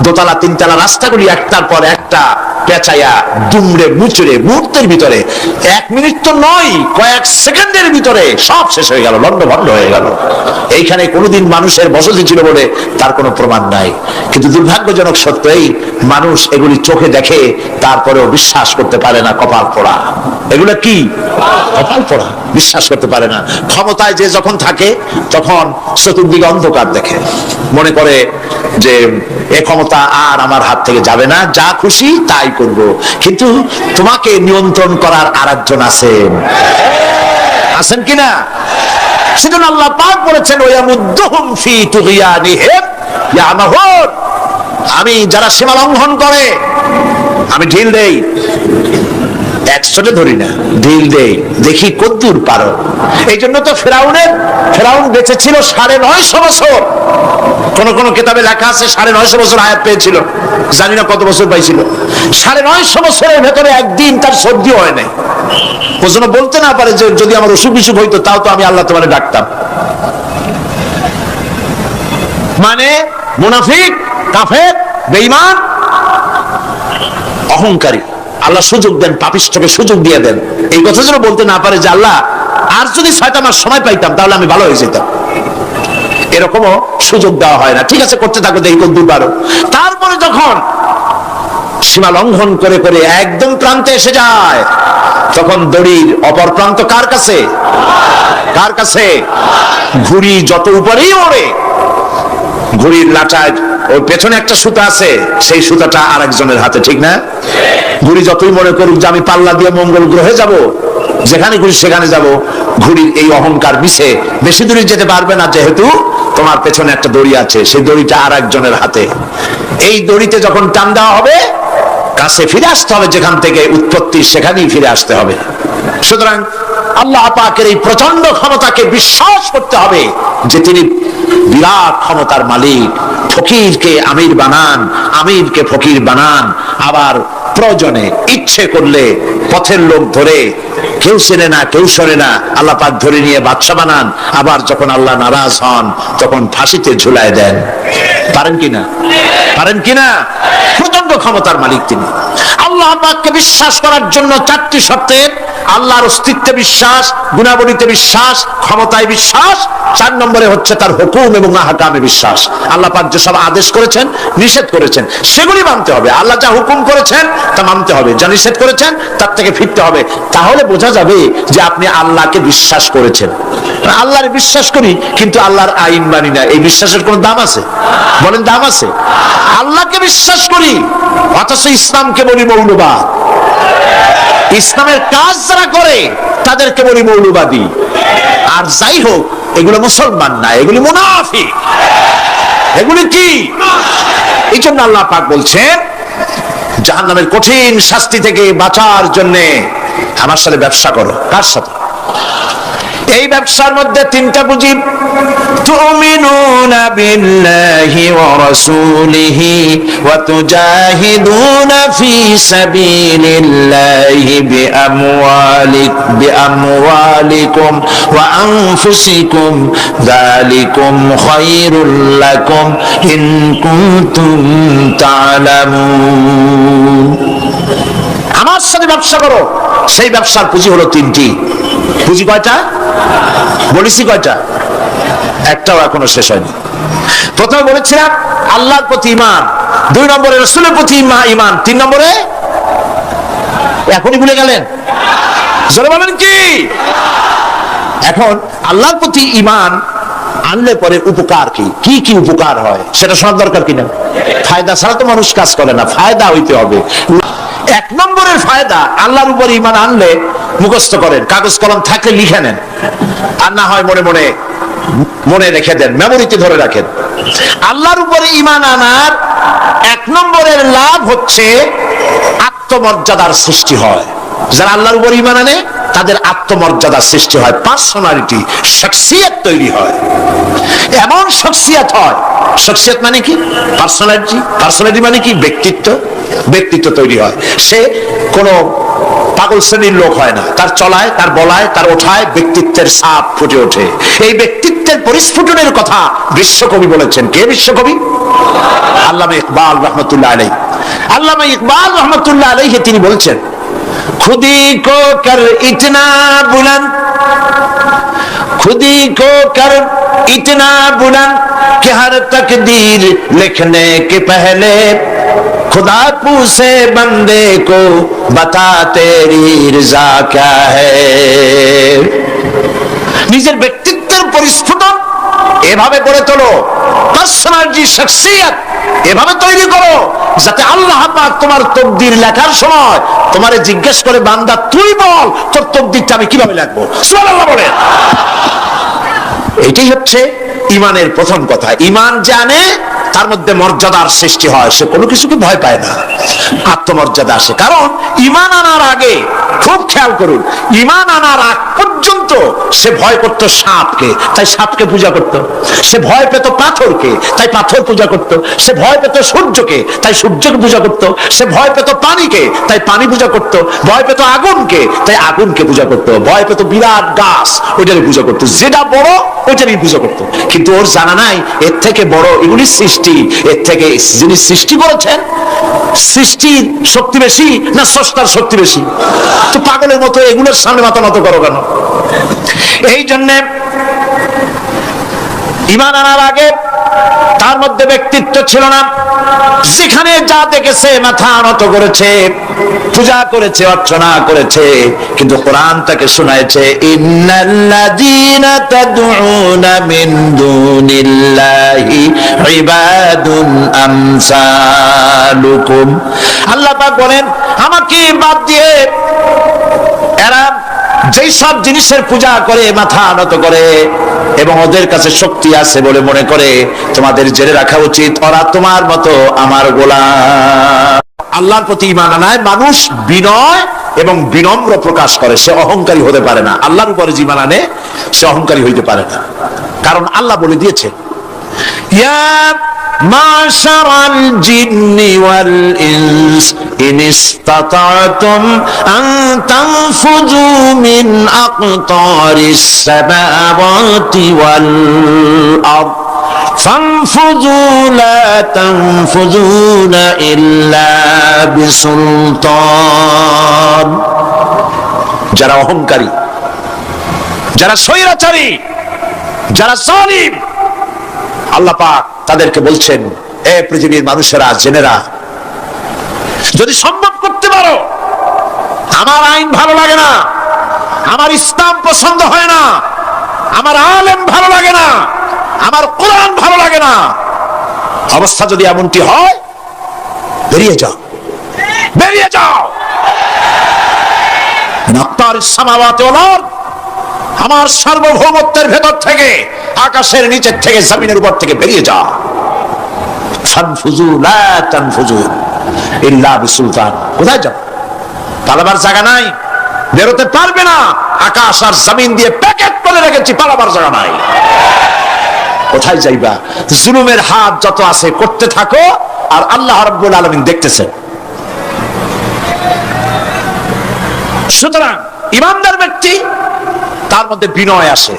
2 তলা 3 তলা রাস্তাগুলি একটার পর একটা পেঁচাইয়া দুমড়ে মুচড়ে মুহূর্তের ভিতরে, 1 মিনিট তো নয়, কয়েক সেকেন্ডের ভিতরে সব শেষ হয়ে গেল, লন্ডভন্ড হয়ে গেল। এইখানে কোনোদিন মানুষের বসতি ছিল বলে তার কোনো প্রমাণ নাই। কিন্তু দুর্ভাগ্যজনক সত্য, এই মানুষ এগুলি চোখে দেখে, তারপরেও বিশ্বাস করতে পারে না। কপাল পোড়া। এগুলো কি? কপাল পোড়া, বিশ্বাস করতে পারে না। ক্ষমতায় যে যখন থাকে, তখন চতুর্দিকে অন্ধকার দেখে, মনে করে যে এ ক্ষমতা আর আমার হাত থেকে যাবে না, যা খুশি তাই করব। কিন্তু তোমাকে নিয়ন্ত্রণ করার আরেকজন আছেন, আছেন কিনা? সেজন্য আল্লাহ পাক বলেছেন, ওয়ামুদ্দুহুম ফি তুগয়ানিহিম ইয়ামাহুন। আমি যারা সীমা লঙ্ঘন করে আমি ঢিল দেই, একশোটে ধরি না, ঢিল দেই, দেখি কদ্দূর পারো। এই জন্য তো ফেরাউন বেঁচে ছিল 950 বছর। কোন কোন কিতাবে লেখা আছে 950 বছর হায়াত পেয়েছিল, জানি না কত বছর পাইছিল। 950 বছরের ভেতরে একদিন তার সর্দি হয় নাই। ও যেন বলতে না পারে যে যদি আমার অসুখ বিসুখ হইতো তাও তো আমি আল্লাহ তোমারে ডাকতাম। মানে মুনাফিক, কাফের, বেঈমান, অহংকারী। আল্লাহ সুযোগ দেন, পাপিষ্ঠকে সুযোগ দিয়ে দেন। এই কথা যেন বলতে না পারে যে আল্লাহ আর যদি 6টা মাস সময় পাইতাম তাহলে আমি ভালো হয়ে যেতাম। এরকমও সুযোগ দেওয়া হয় না। ঠিক আছে, করতে থাকো, দেখি কত দূর পারো। তারপরে যখন সীমা লঙ্ঘন করে করে একদম প্রান্তে এসে যায়, তখন দড়ির অপর প্রান্ত কার কাছে? কার কাছে? ঘুড়ি যত উপরেই ওড়ে, ঘুড়ির লাটায় ওর পেছনে একটা সুতা আছে, সেই সুতাটা আরেকজনের হাতে, ঠিক না? ঘুড়ি যতই মনে করুক যে আমি পাল্লা দিয়ে মঙ্গল গ্রহে যাব, যেখানে ঘুরি সেখানে যাব, ঘুড়ির এই অহংকার মিশে বেশি দূরে যেতে পারবে না, যেহেতু তোমার পেছনে একটা দড়ি আছে, সেই দড়িটা আরেকজনের হাতে। এই দড়িতে যখন টান দেওয়া হবে, কাছে ফিরে আসতে হবে, যেখান থেকে উৎপত্তি সেখানেই ফিরে আসতে হবে। সুতরাং আল্লাহ পাকের এই প্রচন্ড ক্ষমতাকে বিশ্বাস করতে হবে যে তিনি বিরাট ক্ষমতার মালিক। ফকিরকে আমির বানান, আমিরকে ফকির বানান, আবার প্রয়োজনে ইচ্ছে করলে পথের লোক ধরে কেউ চেনে না কেউ শোনে না আল্লাহ পাক ধরে নিয়ে বাদশা বানান, আবার যখন আল্লাহ নারাজ হন তখন ফাঁসিতে ঝুলায় দেন। পারেন কিনা? পারেন কিনা? প্রচন্ড ক্ষমতার মালিক তিনি। আল্লাহ পাককে বিশ্বাস করার জন্য 4টি শর্তের: আল্লাহর অস্তিত্বে বিশ্বাস, গুণাবলীতে বিশ্বাস, ক্ষমতায় বিশ্বাস, 4 নম্বরে হচ্ছে তার হুকুম এবং আহকামে বিশ্বাস। আল্লাহ পাক যেসব আদেশ করেছেন, নিষেধ করেছেন, সেগুলি মানতে হবে। আল্লাহ যা হুকুম করেছেন তা মানতে হবে, যা নিষেধ করেছেন তার থেকে ফিরতে হবে। তাহলে বোঝা যাবে যে আপনি আল্লাহকে বিশ্বাস করেছেন। আল্লাহর বিশ্বাস করি কিন্তু আল্লাহর আইন মানি না, এই বিশ্বাসের কোনো দাম আছে? বলেন, দাম আছে? আল্লাহকে বিশ্বাস করি অথচ ইসলামকে বলি মৌলবাদ। ইসলামের কাজ যারা করে তাদেরকে বলি মৌলবাদী। আর যাই হোক, এগুলো মুসলমান না, এগুলি মুনাফিক। এগুলি কি? এই জন্য আল্লাহ পাক বলছেন জাহান্নামের কঠিন শাস্তি থেকে বাঁচার জন্য আমার সাথে ব্যবসা করো। কার সাথে? এই ব্যবসার মধ্যে 3টা পুঁজি: তুমিনুনা বিল্লাহি ওয়া রাসূলিহি ওয়া তুজাহিদুনা ফি সাবিলিল্লাহি বিআমওয়ালিকুম ওয়া আনফুসিকুম যালিকুম খায়রুল লাকুম ইন কুনতুম তা'লামুন। আমার সাথে ব্যবসা করো। সেই ব্যবসার পুঁজি হলো 3টি। পুঁজি কয়টা বলেছি? কয়টা? একটাও এখনো শেষ হয়নি। প্রথমে বলেছিলাম আল্লাহর প্রতি ঈমান, 2 নম্বরে রাসূলের প্রতি ঈমান, 3 নম্বরে এখনই ভুলে গেলেন? জোরে বলেন কি? এখন আল্লাহর প্রতি ঈমান আনলে পরে উপকার কি কি কি উপকার হয় সেটা শোনার দরকার কিনা? ফায়দা ছাড়া তো মানুষ কাজ করে না, ফায়দা হইতে হবে। 1 নম্বরের ফায়দা, আল্লাহর উপর ঈমান আনলে মুখস্থ করেন, কাগজ কলম থাকলে লিখে নেন, আর না হয় মনে মনে মনে রেখে দেন, মেমোরিতে ধরে রাখেন। আল্লাহর উপরে ঈমান আনার 1 নম্বরের লাভ হচ্ছে আত্মমর্যাদার সৃষ্টি হয়। যারা আল্লাহর উপর ঈমান আনে তাদের আত্মমর্যাদার সৃষ্টি হয়, পার্সোনালিটি, শখসিয়ত তৈরি হয়। এমন শখসিয়ত হয়, শখসিয়ত মানে কি? পার্সোনালিটি। পার্সোনালিটি মানে কি? ব্যক্তিত্ব। ব্যক্তিত্ব তৈরি হয়। সে কোনো পাগল শ্রেণীর লোক হয় না, তার চলায়, তার বলায়, তার ওঠায় ব্যক্তিত্বের ছাপ ফুটে ওঠে। এই ব্যক্তিত্বের পরিস্ফুটনের কথা বিশ্বকবি বলেছেন। কে বিশ্বকবি? আল্লামা ইকবাল রহমতুল্লাহ আলাইহি। আল্লামা ইকবাল রহমতুল্লাহ আলাইহি তিনি বলছেন, खुदी को कर इतना बुलंद, खुदी को कर इतना बुलंद कि हर तकदीर लिखने के पहले खुदा पूछे बंदे को बता तेरी रज़ा क्या है। নিজের ব্যক্তিত্বের পরিস্ফুটন এভাবে গড়ে তোলো, পার্সোনালিটি, শখসিয়ত এভাবে তৈরি করো যাতে আল্লাহ পাক তোমার তকদির লেখার সময় তোমারে জিজ্ঞেস করে, বান্দা তুই বল তোর তকদিরটা আমি কিভাবে লিখবো। সুবহানাল্লাহ বলেন। এটাই হচ্ছে ঈমানের প্রথম কথা। ঈমান জানে তার মধ্যে মর্যাদার সৃষ্টি হয়, সে কোনো কিছুকে ভয় পায় না, আত্মমর্যাদা আসে। কারণ ঈমান আনার আগে, খুব খেয়াল করুন, ঈমান আনার আগ পর্যন্ত সে ভয় করত সাপকে, তাই সাপকে পূজা করত। সে ভয় পেত পাথরকে, তাই পাথর পূজা করত। সে ভয় পেত সূর্যকে, তাই সূর্যকে পূজা করত। সে ভয় পেত পানিকে, তাই পানি পূজা করত। ভয় পেত আগুনকে, তাই আগুনকে পূজা করত। ভয় পেত বিরাট গাছ, ওইটারই পূজা করত। যেটা বড় ওইটারই পূজা করত। কিন্তু ওর জানা নাই এর থেকে বড় এগুলি সৃষ্টি, এর থেকে যিনি সৃষ্টি করেছেন, সৃষ্টির শক্তি বেশি না স্রষ্টার শক্তি বেশি? তো পাগলের মতো এগুলোর সামনে মাথা নত করো কেন? এই জন্যে ঈমান আনার আগে তার মধ্যে ব্যক্তিত্ব ছিল না। যেখানে যা দেখেছে মাথা নত করেছে, পূজা করেছে, অর্চনা করেছে। কিন্তু কোরআন তাকে শোনায়েছে, ইন্নাল্লাযীনা তাদউনা মিন দুনিল্লাহি ইবাদুন আমসালুকুম। আল্লাহ পাক বলেন, আমাকে বাদ দিয়ে এরা যেই সব জিনিসের পূজা করে, মাথা নত করে এবং ওদের কাছে শক্তি আছে বলে মনে করে, তোমাদের জেনে রাখা উচিত ওরা তোমার মতো আমার গোলাম। আল্লাহর প্রতি ঈমান আনায় মানুষ বিনয় এবং বিনম্র প্রকাশ করে, সে অহংকারী হতে পারে না। আল্লাহর উপরে যে ঈমান আনে সে অহংকারী হইতে পারে না, কারণ আল্লাহ বলে দিয়েছে, ইয়া মাশারাল জিন্নি ওয়াল ইনস ইন ইসতাতা'তুম আন তানফুযু মিন আকতারিস সামাওয়াতি ওয়াল আরদ ফানফুযু লা তানফুযুনা ইল্লা বিসুলতান। যারা অহংকারী, যারা স্বৈরাচারী, যারা জালিম, আল্লাহ পাক তাদেরকে বলছেন, এ পৃথিবীর মানুষেরা, জেনেরা, যদি সম্ভব করতে পারো, আমার আইন ভালো লাগে না, আমার ইসলাম পছন্দ হয় না, আমার আলেম ভালো লাগে না, আমার কোরআন ভালো লাগে না, অবস্থা যদি এমনটি হয়, বেরিয়ে যাও, বেরিয়ে যাও। আমার সার্বভৌমত্বের ভেতর থেকে, আকাশের নিচের থেকে, জমিনের উপর থেকে বেরিয়ে যাও। ফানফুযু লা তানফুযু ইল্লা বিসুলতান। কোথায় যাও? পালাবার জায়গা নাই, বেরোতে পারবে না। আকাশ আর জমিন দিয়ে প্যাকেট করে রেখেছি, পালাবার জায়গা নাই। কোথায় যাইবা? জুলুমের হাত যত আছে করতে থাকো, আর আল্লাহ রাব্বুল আলামিন দেখতেছেন। সুতরাং ঈমানদার ব্যক্তি, তার মধ্যে বিনয় আসে,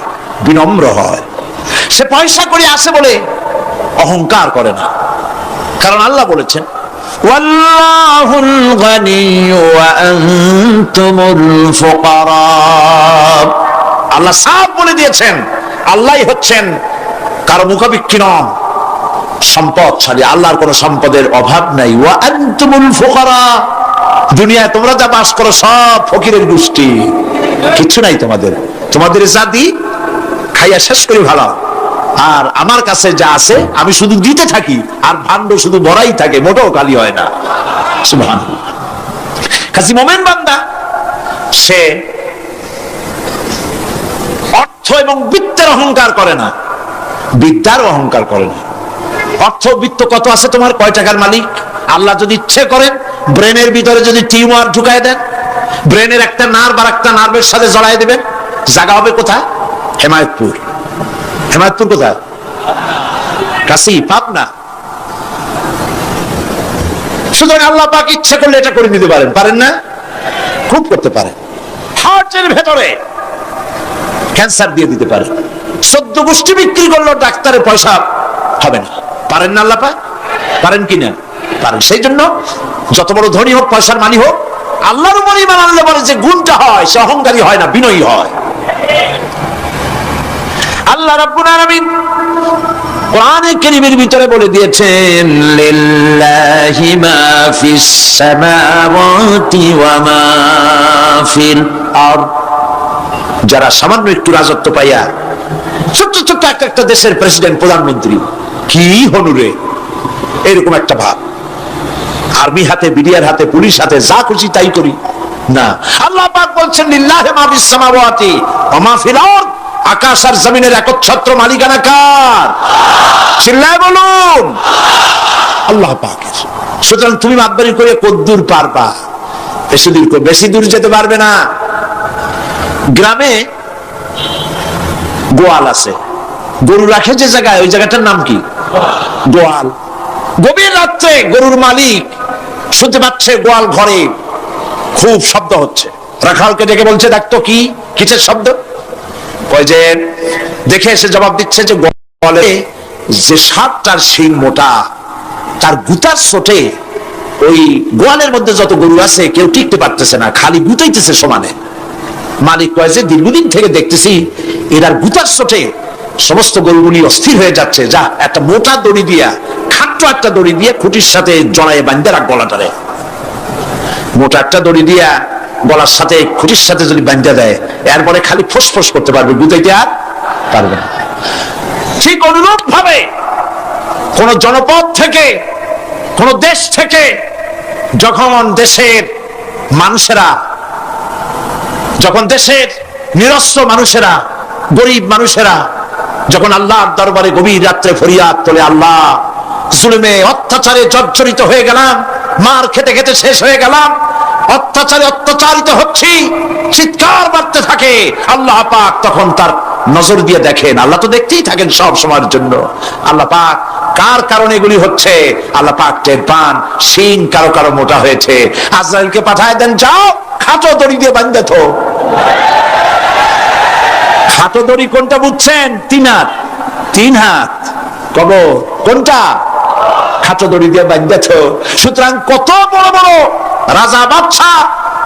বিনম্র হয়। সে পয়সা করে আসে বলে অহংকার করে না, কারণ আল্লাহ বলেছেন, ওয়াল্লাহুল গানিয়্যু ওয়া আনতুমুল ফুকারা। আল্লাহ সাফ বলে দিয়েছেন, আল্লাহই হচ্ছেন কারো মুখাপেক্ষী নন, সম্পদশালী। আল্লাহর কোনো সম্পদের অভাব নাই। ওয়া আনতুমুল ফুকারা, দুনিয়ায় তোমরা যা বাস করো সব ফকিরের গোষ্ঠী, কিছু নাই তোমাদের। তোমাদের জাতি খাইয়া শেষ করে ভালো, আর আমার কাছে যা আছে আমি শুধু দিতে থাকি, আর ভান্ড শুধু ভরাই থাকে, মোটেও খালি হয় না। সুবহানাল্লাহ। কাজী মোমেন বান্দা, সে অর্থ এবং বৃত্তের অহংকার করে না, বিদ্যার অহংকার করে না। অর্থ বৃত্ত কত আছে তোমার, কয় টাকার মালিক? আল্লাহ যদি ইচ্ছে করেন, ব্রেনের ভিতরে যদি টিউমার ঢুকায় দেন, ব্রেনের একটা নার্ভ আর একটা নার্ভের সাথে জড়াই দেবেন, জায়গা হবে কোথায়? হেমায়তপুর। হেমায়তপুর কোথায়? কাশি, পাবনা। সুতরাং আল্লাহ পাক ইচ্ছে করলে এটা করে দিতে পারেন, পারেন না? খুব করতে পারেন। হার্টের ভেতরে ক্যান্সার দিয়ে দিতে পারেন। 14 গোষ্ঠী বিক্রি করলো, ডাক্তারের পয়সা হবে না। পারেন না আল্লাহ পাক? পারেন কিনা? পারেন। সেই জন্য যত বড় ধনী হোক, পয়সার মানি হোক, আল্লাহর উপর ঈমান আনলে পরে যে গুণটা হয়, সে অহংকারী হয় না, বিনয়ী হয়। আল্লাহ রাব্বুল আলামিন কোরআনে কারীমের ভিতরে বলে দিয়েছেন, লিল্লাহি মা ফিস সামাওয়াতি ওয়া মা ফিল আরদ। যারা সামান্য একটু রাজত্ব পাইয়া, ছোট্ট ছোট্ট একটা দেশের প্রেসিডেন্ট, প্রধানমন্ত্রী, কি হনুরে, এরকম একটা ভাব। আর্মি হাতে, বিডিআর হাতে, পুলিশ হাতে, যা খুশি তাই করি না। আল্লাহ পাক বলছেন, লিল্লাহি মা ফিস সামাওয়াতি ওয়া মা ফিল আরদ। আকাশ আর জমিনের একচ্ছত্র মালিকানা কার? চিল্লায় বলুন আল্লাহ পাকের। সুতরাং তুমি মাতবাড়ি করে কদ্দূর পারবা? বেশি দূর যেতে পারবে না। গ্রামে গোয়াল আছে, গরু রাখে যে জায়গায়, ওই জায়গাটার নাম কি? গোয়াল। গভীর রাত্রে গরুর মালিক শুনতে পাচ্ছে গোয়াল ঘরে খুব শব্দ হচ্ছে। রাখালকে ডেকে বলছে, দেখতো কি কিসের শব্দ? ওই যে দেখে এসে জবাব দিচ্ছে যে গোয়ালে যে সাতটার শিং মোটা, তার গুতার চোটে ওই গোয়ালের মধ্যে যত গরু আছে কেউ টিকতে পারতেছে না, খালি গুতাইতেছে সমানে। মালিক কয় যে দীর্ঘদিন থেকে দেখতেছি এরার গুতার চোটে সমস্ত গরুগুলি অস্থির হয়ে যাচ্ছে, যা একটা মোটা দড়ি দিয়া, খাট্ট একটা দড়ি দিয়ে খুঁটির সাথে জড়ায় বাঁধতে রাখ গলাটারে। মোটা একটা দড়ি দিয়া গলার সাথে খুঁটির সাথে যদি বাঁধতে দেয়, এরপরে খালি ফোঁস করতে পারবে, গুতাইতে আর পারবে না। ঠিক অনুরূপ ভাবে কোন জনপদ থেকে, কোন দেশ থেকে যখন দেশের মানুষেরা, যখন দেশের নিরস্ত্র মানুষেরা, গরিব মানুষেরা যখন আল্লাহর দরবারে গভীর রাত্রে ফরিয়াদ তোলে, আল্লাহ জুলুমে অত্যাচারে জর্জরিত হয়ে গেলাম, মার খেতে খেতে শেষ হয়ে গেলাম, অত্যাচারে অত্যাচারিত হচ্ছি, চিৎকার বাড়তে থাকে, আল্লাহ পাক তখন তার নজর দিয়ে দেখেন। আল্লাহ তো দেখতেই থাকেন সব সময়ের জন্য। আল্লাহ পাক কার কারণে এগুলি হচ্ছে, আল্লাহ পাক টের পান। শিং কারো কারো মোটা হয়েছে, আজরাইলকে পাঠায় দেন, যাও খাটো দড়ি দিয়ে বাঁধতে থো। খাটো দড়ি কোনটা বুঝছেন? 3 হাত। 3 হাত কবর কোনটা? খাটো দড়ি দিয়ে বাঁধতে থো। সুতরাং কত বড় বড় রাজা বাদশা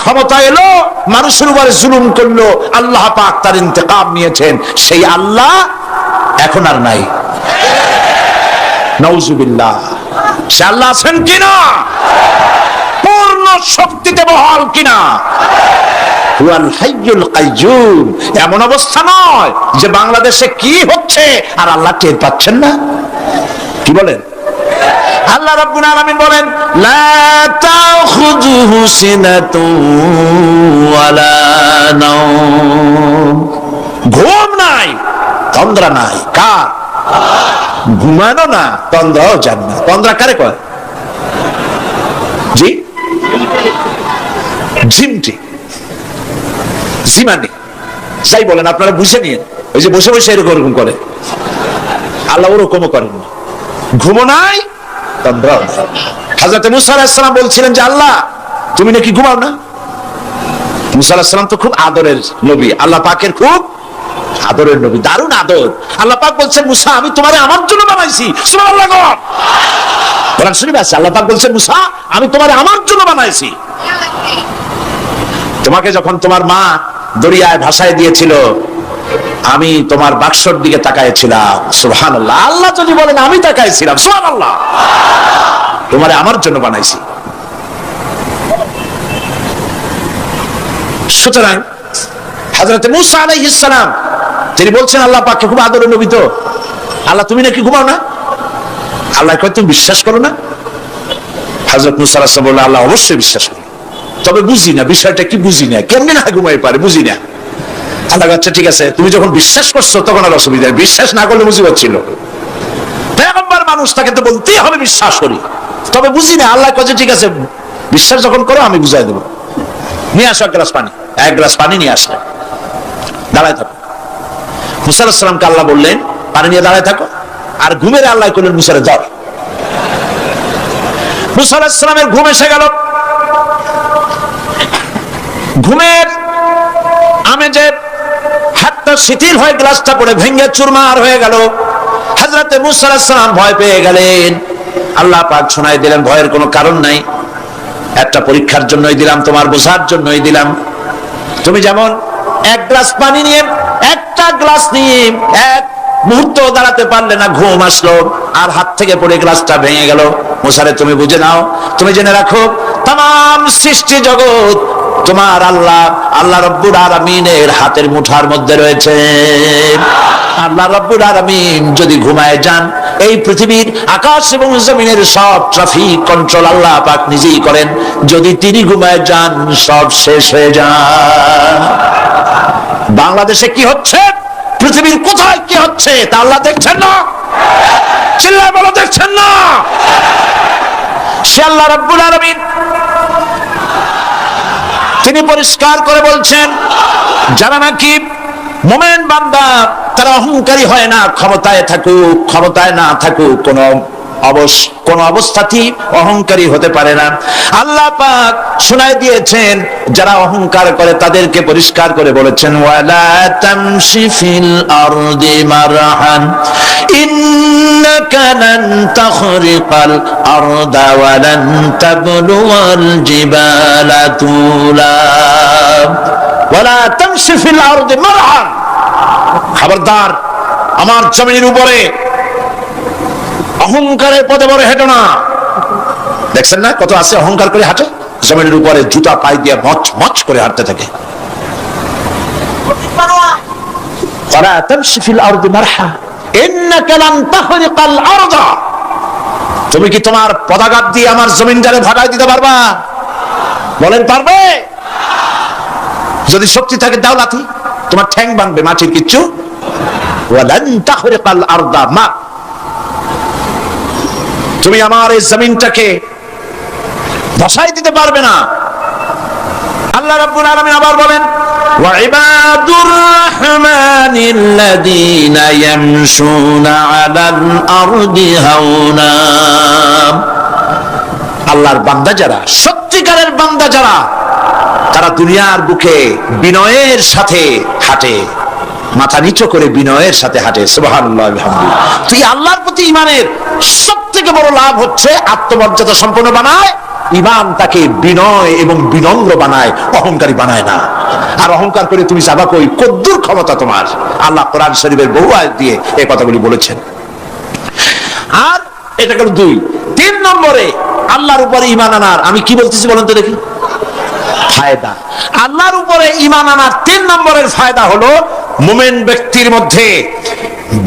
ক্ষমতা এলো, মানুষের উপরে জুলুম করলো, আল্লাহ পাক তার ইন্তেকাম নিয়েছেন। সেই আল্লাহ এখন আর নাই। নাউজুবিল্লাহ। সে আল্লাহ আছেন কিনা? পূর্ণ শক্তিতে বহাল কিনা? হুয়াল হাইয়ুল কাইয়ুম। এমন অবস্থা নয় যে বাংলাদেশে কি হচ্ছে আর আল্লাহ টের পাচ্ছেন না। কি বলেন? আল্লাহ রাব্বুল আলামিন বলেন, লা তাখুযুহু সিনাতুন ওয়ালা নাওম। ঘুম নাই, তন্দ্রা নাই। কার? ঘুমানো না, তন্দ্রাও যান না। তন্দ্রা কারে কয়? জি, ঝিমটি, জিমানি, যাই বলেন আপনারা বুঝে নিন। ওই যে বসে বসে এরকম করে, আল্লাহ ওরকমও করেন না। ঘুমো নাই, তন্দ্রাও নাই। হযরত মুসা আলাইহিস সালাম বলছিলেন যে আল্লাহ তুমি নাকি ঘুমাও না। মুসা আলাইহিস সালাম তো খুব আদরের নবী, আল্লাহ পাকের খুব আদরের নবী, দারুণ আদর। আল্লাহ পাক বলছেন, মুসা আমি তোমারে আমার জন্য বানাইছি। সুবহানাল্লাহ। কোরআন শরীফে আছে, আল্লাহ পাক বলছেন, মুসা আমি তোমারে আমার জন্য বানাইছি। তোমাকে যখন তোমার মা দরিয়ায় ভাসায় দিয়েছিল, আমি তোমার বাক্সর দিকে তাকাইছিলাম। সুবহানাল্লাহ। আল্লাহ যদি বলেন আমি তাকাইছিলাম, সুবহানাল্লাহ। তোমারে আমার জন্য বানাইছি। সুতরাং হযরত মুসা আলাইহিস সালাম তিনি বলছেন আল্লাহ পাককে খুব আদরের নবী, তো আল্লাহ তুমি নাকি ঘুমাও না। আল্লাহ কয় তুমি বিশ্বাস করো না? হযরত মুসা আলাইহিস সালাম বললেন, আল্লাহ অবশ্যই বিশ্বাস করি, তবে বুঝি না বিষয়টা কি, বুঝি না কেমনে না ঘুমাই পারে, বুঝি না। আল্লাহ আচ্ছা ঠিক আছে, তুমি যখন বিশ্বাস করছো তখন আর অসুবিধা, বিশ্বাস না করলে মুসিবত ছিল। পয়গম্বর মানুষ, তাকে তো বলতেই হবে বিশ্বাস করি, তবে বুঝি না। আল্লাহ কয় ঠিক আছে, বিশ্বাস যখন করো আমি বুঝাই দেবো। নিয়ে আসো এক গ্লাস পানি। 1 গ্লাস পানি নিয়ে আসলে, দাঁড়ায় থাকো। মুসা আলাইহিস সালামকে আল্লাহ বললেন পানি নিয়ে দাঁড়ায় থাকো, আর ঘুমের আল্লাহ করলেন মুসারে যাও। মুসা আলাইহিস সালামের ঘুম এসে গেল। ঘুমের আমেজে হাতটা শিথিল হয়ে গ্লাসটা পড়ে ভেঙে চুরমার হয়ে গেল। হযরত মুসা আলাইহিস সালাম ভয় পেয়ে গেলেন। আল্লাহ পাক শোনায় দিলেন, ভয়ের কোনো কারণ নাই, একটা পরীক্ষার জন্যই দিলাম, তোমার বোঝার জন্যই দিলাম। তুমি যেমন 1 গ্লাস পানি নিয়ে, একটা গ্লাস নিয়ে 1 মুহূর্ত দাঁড়াতে পারলে না, ঘুম আসলো আর হাত থেকে পড়ে গ্লাসটা ভেঙে গেল। মুসারে তুমি বুঝে নাও, তুমি জেনে রাখো, তাম সৃষ্টি জগৎ তোমার আল্লাহ, আল্লাহ রব্বুল আলামিনের হাতের মুঠার মধ্যে রয়েছে। আল্লাহ রব্বুল আলামিন যদি ঘুমায় যান, এই পৃথিবীর আকাশ এবং জমিনের সব ট্রাফিক কন্ট্রোল আল্লাহ পাক নিজেই করেন। যদি তিনি ঘুমায় যান, সব শেষ হয়ে যান। বাংলাদেশে কি হচ্ছে? পৃথিবীর কোথায় কি হচ্ছে তা আল্লাহ দেখছেন না? চিল্লায় বলো, দেখছেন না? সে আল্লাহ রাব্বুল আলামিন তিনি পরিষ্কার করে বলছেন, যারা নাকি মুমিন বান্দা তারা অহংকারী হয় না, ক্ষমতায় থাকুক ক্ষমতায় না থাকুক কোন অবস্থাতেই অহংকারী হতে পারে না। আল্লাহ পাক শোনায় দিয়েছেন যারা অহংকার করে তাদেরকে পরিষ্কার করে বলেছেন, ওয়ালা তামশি ফিল আরদি মারহান ইন্নাকা লান তাখরিকাল আরদা ওয়া লান তাবলুগাল জিবালা তুলা ওয়ালা তামশি ফিল আরদি মারহান, খবরদার আমার জমিনের উপরে অহংকারের পদে বড় হেঁটো না। দেখছেন না কত আছে অহংকার করে হাঁটে, জমিনের উপরে জুতা পাই দিয়ে মচ মচ করে হাঁটতে থাকে। তুমি কি তোমার পদাঘাত দিয়ে আমার জমিনটারে ভাগায় দিতে পারবা? বলেন পারবে? যদি শক্তি থাকে দাও লাথি, তোমার ঠ্যাং ভাঙবে, মাটির কিচ্ছু। তুমি আমার এই জমিনটাকে ধসাই দিতে পারবে না। আল্লাহ রাব্বুল আলামিন আবার বলেন, ওয়া ইবাদুর রাহমানিল্লাযীনা ইয়ামশুনা আলাল আরদি হাওনা, আল্লাহর বান্দা যারা, সত্যিকারের বান্দা যারা, তারা দুনিয়ার বুকে বিনয়ের সাথে হাঁটে, মাথা নিচু করে বিনয়ের সাথে হাঁটে। সুবহানাল্লাহ আলহামদুলিল্লাহ। তুই আল্লাহর প্রতি ঈমানের সবথেকে বড় লাভ হচ্ছে আত্মমর্যাদা সম্পন্ন বানায়। ঈমান তাকে বিনয় এবং বিনম্র বানায়, অহংকারী বানায় না। আর অহংকার করে তুমি যাবা কই? কদ্দুর ক্ষমতা তোমার? আল্লাহ কোরআন শরীফের বহু আয়াত দিয়ে এই কথাগুলি বলেছেন। আর এটা গেল 2। 3 নম্বরে আল্লাহর উপরে ঈমান আনার, আমি কি বলতেছি বলেন তো দেখি, ফায়দা। আল্লাহর উপরে ঈমান আনার 3 নম্বরের ফায়দা হলো মুমিন ব্যক্তির মধ্যে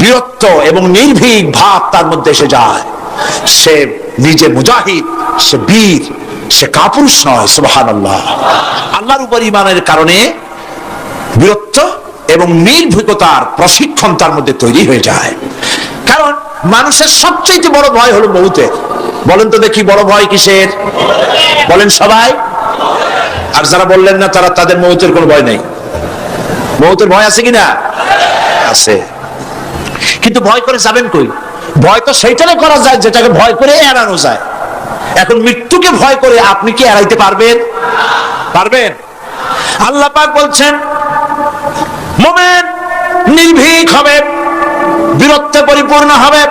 বীরত্ব এবং নির্ভীক ভাব তার মধ্যে এসে যায়। সে নিজে মুজাহিদ, সে বীর, সে কাপুরুষ নয়। সুবহানাল্লাহ। আল্লাহর উপর ঈমানের কারণে বীরত্ব এবং নির্ভীকতার প্রশিক্ষণ তার মধ্যে তৈরি হয়ে যায়। কারণ মানুষের সবচেয়ে বড় ভয় হলো মউতের। বলেন তো দেখি বড় ভয় কিসের? বলেন সবাই। আর যারা বললেন না তারা, তাদের মউতের কোনো ভয় নেই। মউতের ভয় আছে কিনা? আছে। কিন্তু ভয় করে যাবেন কই? ভয় তো সেইটারে করা যায় যেটাকে ভয় করে এড়ানো যায়। এখন মৃত্যুকে ভয় করে আপনি কি এড়াইতে পারবেন? পারবেন? আল্লাহ পাক বলছেন মুমিন নির্ভীক হবে, বীরত্বে পরিপূর্ণ হবে,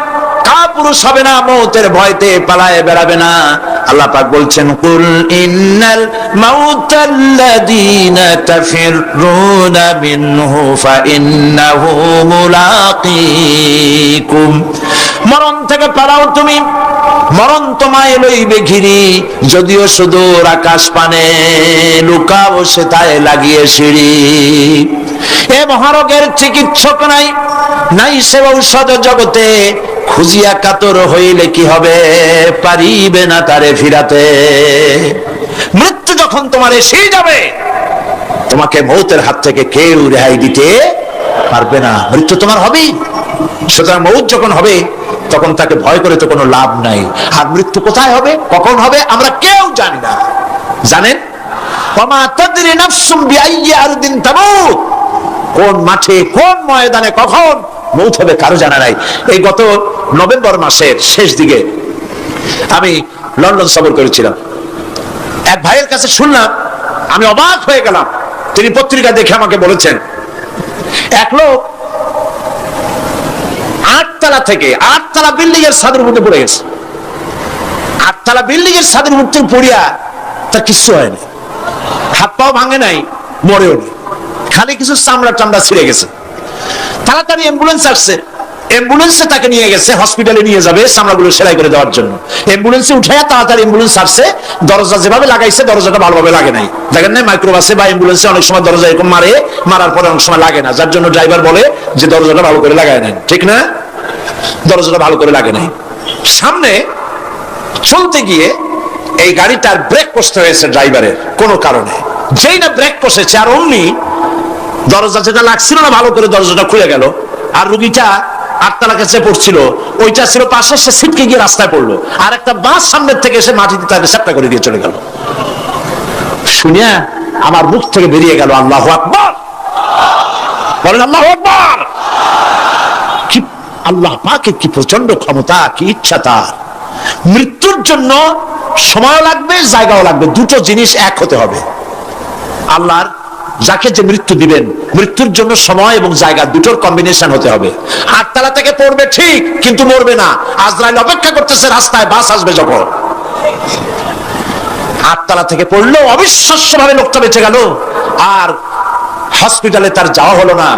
কাপুরুষ হবে না, মউতের ভয়তে পালায়ে বেড়াবে না। আল্লাহ পাক বলছেন, কুল ইন্নাল মাউতাল্লাযীনা তাফিররুনা মিনহু ফাইন্নাহু মুলাকীকুম, মরণ থেকে পালাও তুমি, মরণ তোমায় লইবে ঘিরি, যদিও সুদূর আকাশ পানে, লুকাও সেথায় লাগিয়ে সিঁড়ি। এ মহারোগের চিকিৎসক নাই, নাই সে ঔষধ জগতে, খুঁজিয়া কাতর হইলে কি হবে, পারিবে না তারে ফিরাতে। মৃত্যু যখন তোমার এসে যাবে, তোমাকে মৌতের হাত থেকে কেউ রেহাই দিতে পারবে না। মৃত্যু তোমার হবেই। সুতরাং মৌত যখন হবে তখন তাকে ভয় করে তো কোনো লাভ নাই। আর মৃত্যু কোথায় হবে, কখন হবে, আমরা কেউ জানি না। জানেন? ওমা তাদরি নাফসুম বিআইয়ি আরদিন তামুত, কোন মাঠে কোন ময়দানে কখন মৌত হবে কারো জানা নাই। এই গত নভেম্বর মাসের শেষ দিকে আমি লন্ডন সফর করেছিলাম। এক ভাইয়ের কাছে শুনলাম, আমি অবাক হয়ে গেলাম। তিনি পত্রিকা দেখে আমাকে বলেছেন, এক লোক 8 তলা থেকে 8 তলা বিল্ডিং এর ছাদের মধ্যে পড়ে গেছে। 8 তলা বিল্ডিং এর ছাদের মধ্যে পড়িয়া তার কিছু হয়নি, হাত পাও ভাঙে নাই, মরেও নি, খালি কিছু চামড়া টামড়া ছিঁড়ে গেছে। তাড়াতাড়ি অ্যাম্বুলেন্স আসছে, অ্যাম্বুলেন্সে তাকে নিয়ে গেছে, হসপিটালে নিয়ে যাবে চামড়াগুলো সেলাই করে দেওয়ার জন্য। অ্যাম্বুলেন্সে উঠাইয়া তাড়াতাড়ি অ্যাম্বুলেন্স আসছে। দরজা যেভাবে লাগাইছে দরজাটা ভালোভাবে লাগে নাই। দেখেন না মাইক্রোবাসে বা অ্যাম্বুলেন্সে অনেক সময় দরজা এরকম মারে, মারার পরে অনেক সময় লাগে না, যার জন্য ড্রাইভার বলে যে দরজাটা ভালো করে লাগায় নাই। ঠিক না? দরজাটা ভালো করে লাগে নাই। সামনে চলতে গিয়ে এই গাড়িটার ব্রেক কষতে হয়েছে ড্রাইভারের কোনো কারণে। যেই না ব্রেক কষেছে আর অমনি দরজা যেটা লাগছিল না ভালো করে দরজাটা খুলে গেল, আর রুগীটা আটতলা কাছে পড়ছিল, ওইটা ছিল পাশে, সে ছিটকে গিয়ে রাস্তায় পড়লো, আর একটা বাস সামনের থেকে এসে মাটিতে তাকে চ্যাপ্টা করে দিয়ে চলে গেল। শুনিয়া আমার মুখ থেকে বেরিয়ে গেল আল্লাহু আকবার, বলেন আল্লাহু আকবার। কি আল্লাহ পাকের কি প্রচন্ড ক্ষমতা, কি ইচ্ছা তার। মৃত্যুর জন্য সময় লাগবে, জায়গাও লাগবে, দুটো জিনিস এক হতে হবে। আল্লাহর যাকে যে মৃত্যু দিবেন, মৃত্যুর জন্য সময় এবং জায়গা দুটোর কম্বিনেশন হতে হবে। আটতলা থেকে পড়বে ঠিক, কিন্তু মরবে না। আজরাইল অপেক্ষা করতেছে রাস্তায়, বাস আসবে যখন। আটতলা থেকে পড়লো, অবিশ্বাস্য ভাবে লোকটা বেঁচে গেল, আর হসপিটালে তার যাওয়া হলো না।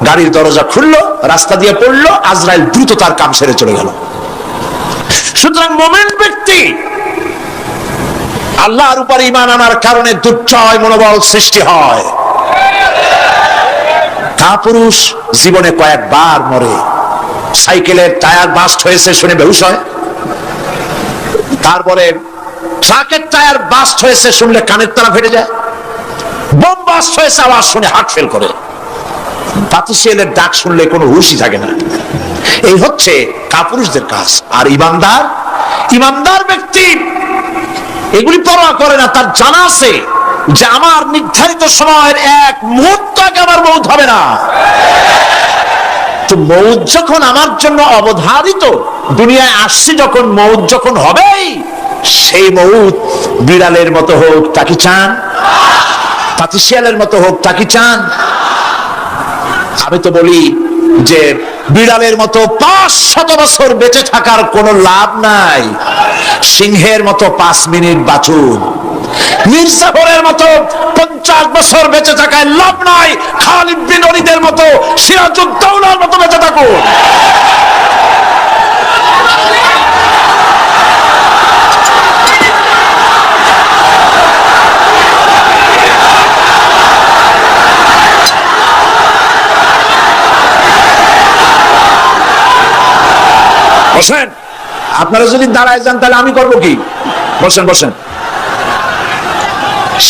গাড়ির দরজা খুললো, রাস্তা দিয়ে পড়লো, আজরাইল দ্রুত তার কাম সেরে চলে গেল। সুতরাং মুমিন ব্যক্তি আল্লাহর উপর ঈমান আনার কারণে দুর্জয় মনোবল সৃষ্টি হয়। কাপুরুষ জীবনে কয়েকবার মরে। সাইকেলের টায়ার বাস্ট হয়েছে শুনে বেহুশ হয়, তারপরে ট্রাকের টায়ার বাস্ট হয়েছে শুনলে কানের তারা ফেটে যায়, বোম বাস্ট হয়েছে আওয়াজ শুনে হার্ট ফেল করে, পাতিশিয়ালের ডাক শুনলে কোনো হুঁশই থাকে না। এই হচ্ছে কাপুরুষদের কাজ। আর ইমানদার ব্যক্তি এগুলি পরোয়া করে না। তার জানা আছে যে আমার নির্ধারিত সময়ের এক মুহূর্ত আগে আমার মৌত হবে না। তো মৌত যখন আমার জন্য অবধারিত, দুনিয়ায় আসছি যখন, মৌত যখন হবেই, সেই মৌত বিড়ালের মতো হোক তা কি চান? পাতিশিয়ালের মতো হোক তা কি চান? আমি তো বলি যে বিড়ালের মতো 500 বছর বেঁচে থাকার কোনো লাভ নাই। সিংহের মতো 5 মিনিট বাঁচুন। মীর জাফরের মতো 50 বছর বেঁচে থাকায় লাভ নাই। খালিদ বিন ওলীদের মতো, সিরাজউদ্দৌলার মতো বেঁচে থাকুন। বসেন, আপনারা যদি দাঁড়ায় যান তাহলে আমি করবো কি? বসেন বসেন।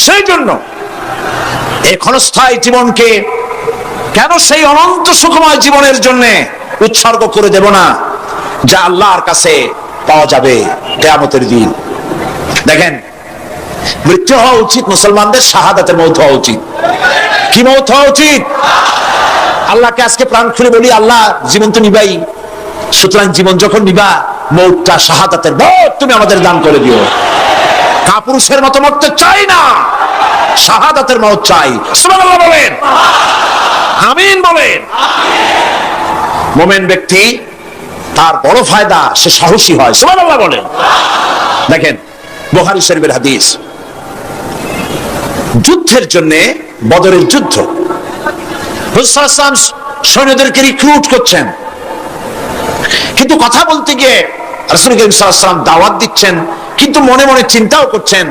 সেই জন্য এই ক্ষণস্থায়ী জীবনকে কেন সেই অনন্ত সুখময় জীবনের জন্য উৎসর্গ করে দেব না, যা আল্লাহর কাছে পাওয়া যাবে কিয়ামতের দিন। দেখেন, মৃত্যু হওয়া উচিত মুসলমানদের, শাহাদাতের মৌত হওয়া উচিত। কি মৌত হওয়া উচিত? আল্লাহকে আজকে প্রাণ খুলে বলি, আল্লাহ জীবন তো নিবাই, সুতরাং জীবন যখন নিবা, মৌতটা শাহাদাতের মৌত তুমি আমাদের দান করে দিও। কাপুরুষের মতো মরতে চাই না, শাহাদাতের মৌত চাই। সুবহানাল্লাহ বলেন, আমিন বলেন। মুমিন ব্যক্তি তার বড় ফায়দা, সে সাহসী হয়। সুবহানাল্লাহ বলেন। দেখেন, বুখারী শরীফের হাদিস, যুদ্ধের জন্য, বদরের যুদ্ধ, রাসূল সাল্লাল্লাহু আলাইহি ওয়াসাল্লাম সৈন্যদেরকে রিক্রুট করছেন, কিন্তু কথা বলতে গিয়ে রাসূল করিম সাল্লাল্লাহু আলাইহি ওয়াসাল্লাম দাওয়াত দিচ্ছেন, কিন্তু মনে মনে চিন্তাও করছেন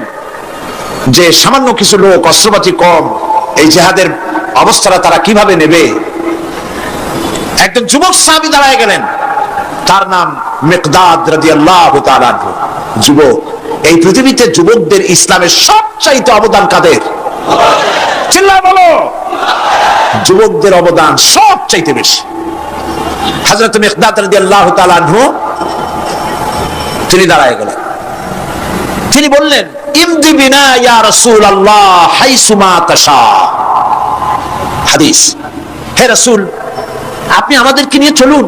যে সামান্য কিছু লোক, অস্ত্রপাতি কম, এই জিহাদের অবস্থাটা তারা কিভাবে নেবে। একজন যুবক সাহাবী দাঁড়ায় গেলেন, তার নাম মিকদাদ রাদিয়াল্লাহু তাআলা আনহু। যুবক, এই পৃথিবীতে যুবকদের ইসলামের সবচাইতে অবদান কাদের? চিল্লায় বলো। যুবকদের অবদান সবচাইতে বেশি। হযরত মিকদাদ রাদিয়াল্লাহু তাআলা আনহু তিনি দাঁড়ায় গেলেন, তিনি বললেন, ইমদি বিনা ইয়া রাসূলুল্লাহ হাইসুমা তাশা। হাদিস, হে রাসূল, আপনি আমাদেরকে নিয়ে চলুন।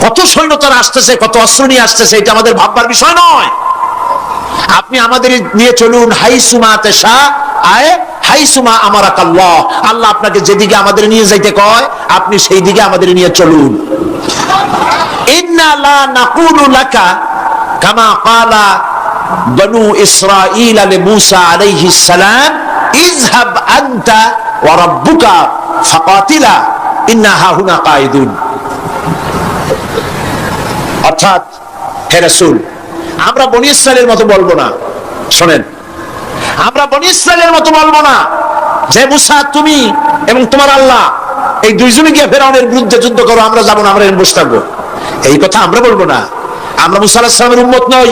কত সৈন্য তারা আসতেছে, কত অস্ত্র নিয়ে আসতেছে, এটা আমাদের ভাববার বিষয় নয়। আপনি আমাদের নিয়ে চলুন, হাইসুমা তাশা, আয় হাইসুমা আমারাকাল্লাহ, আল্লাহ আপনাকে যেদিকে আমাদের নিয়ে যাইতে কয় আপনি সেই দিকে আমাদের নিয়ে চলুন। ইন্না লা নাকুলু লাকা কামা ক্বালা বনু ইসরাঈল লিমূসা আলাইহিস সালাম, ইযহাব আনতা ওয়া রাব্বুকা ফাকাতিলা ইন্না হাহুনা কাঈদুন। অর্থাৎ, হে রাসূল, আমরা বনী ইসরাঈলের মতো বলবো না। শুনেন, আমরা বনী ইসরাঈলের মতো বলবো না যে মুসা তুমি এবং তোমার আল্লাহ এই দুইজনে গিয়ে ফেরাউনের বিরুদ্ধে যুদ্ধ করো, আমরা যাবো না, আমরা এখানে বসে থাকবো। এই কথা আমরা বলবো না। আমরা মুসা আলাইহিস সালামের উম্মত নই,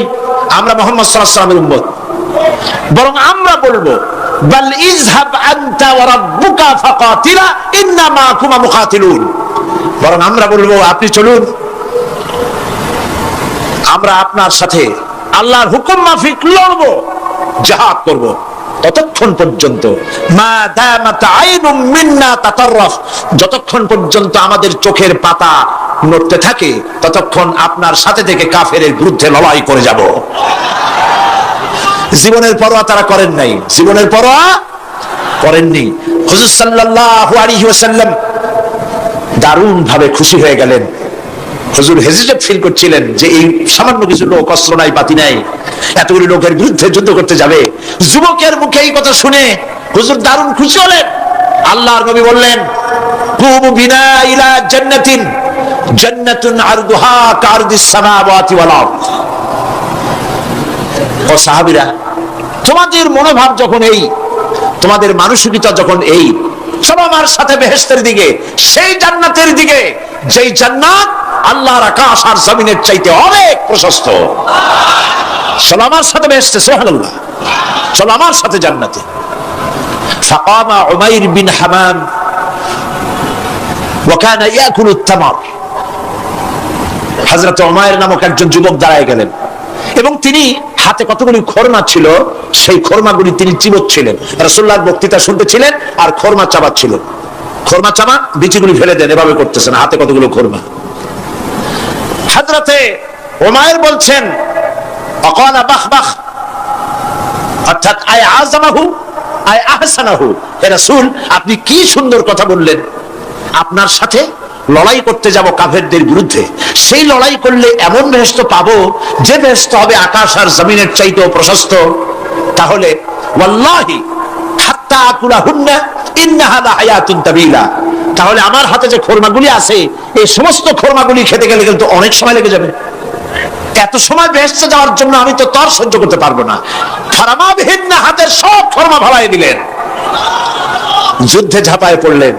আমরা মুহাম্মদ সাল্লাল্লাহু আলাইহি ওয়াসাল্লামের উম্মত। বরং আমরা বলবো বাল ইযহাব আনতা ওয়া রাব্বুকা ফাকাতিলা ইন্না মাকুমা মুকাতিলুন, বরং আমরা বলবো আপনি চলুন, আমরা আপনার সাথে আল্লাহর হুকুম মাফিক লড়বো, জিহাদ করব। ততক্ষণ পর্যন্ত মা দামাত আইনুম মিন্না তাতাররাফ, যতক্ষণ পর্যন্ত আমাদের চোখের পাতা নড়তে থাকে ততক্ষণ আপনার সাথে থেকে কাফেরের বিরুদ্ধে লড়াই করে যাব। জীবনের পরোয়া তারা করেন নাই, জীবনের পরোয়া করেননি। হুজুর সাল্লাল্লাহু আলাইহি ওয়াসাল্লাম দারুণ ভাবে খুশি হয়ে গেলেন। হুজুর হেজিটেট ফিল করছিলেন যে এই সামান্য কিছু লোক, অস্ত্র নাই, পাতি নাই, এতগুলি লোকের বিরুদ্ধে যুদ্ধ করতে যাবে। যুবকের মুখে এই কথা শুনে হুজুর দারুণ খুশি হলেন। আল্লাহর নবী বললেন, কুমু বিনা ইলা জান্নাতিন, জান্নাতুন আরদুহা কারদিস সামাওয়াতি ওয়াল আরদ। ও সাহাবীরা, তোমাদের মনোভাব যখন এই, তোমাদের মানসিকতা যখন এই, চলো আমার সাথে বেহেশতের দিকে, সেই জান্নাতের দিকে যেই জান্নাত আল্লাহর আকাশ আর জমিনের চাইতে অনেক প্রশস্ত। চলো আমার সাথে বেহেশতে, সুবহানাল্লাহ, চলো আমার সাথে জান্নাতে। ফাকামা উমাইর বিন হামাম ওয়া কানা ইয়াকুলু আত-তামার। হযরত উমাইর নামক একজন যুবক দাঁড়ায় গেলেন এবং তিনি হাতে কতগুলি খরমা ছিল, সেই খরমাগুলি তিনি চিবোচ্ছিলেন। রাসূলুল্লাহর বক্তৃতা শুনতেছিলেন আর খরমা চাবাচ্ছিলেন। খরমা চাবা, বিচিগুলি ফেলে দেন, এভাবে করতেছেন, হাতে কতগুলো খরমা। হযরতে উমাইর বলছেন, আকালা বাখ বাখ, অর্থাৎ আয় আযমাহু আয় আহসানাহু, হে রাসূল আপনি কি সুন্দর কথা বললেন। আপনার সাথে লড়াই করতে যাব কাফেরদের বিরুদ্ধে, সেই লড়াই করলে এমন বেহেশত পাবো যে বেহেশত হবে আকাশ আর জমিনের চাইতেও প্রশস্ত। তাহলে ওয়াল্লাহি হাত্তা আকুলাহুন্না ইন্নাহা লাহায়াতুন তাবিলা, তাহলে আমার হাতে যে খরমাগুলি আছে এই সমস্ত খরমাগুলি খেতে গেলে কিন্তু অনেক সময় লেগে যাবে। এত সময় বেহেশতে যাওয়ার জন্য আমি তো তর সহ্য করতে পারবো না। ফারামাবিহিন্না, হাতের সব খরমা ভালাই দিলেন, যুদ্ধে ঝাঁপায় পড়লেন।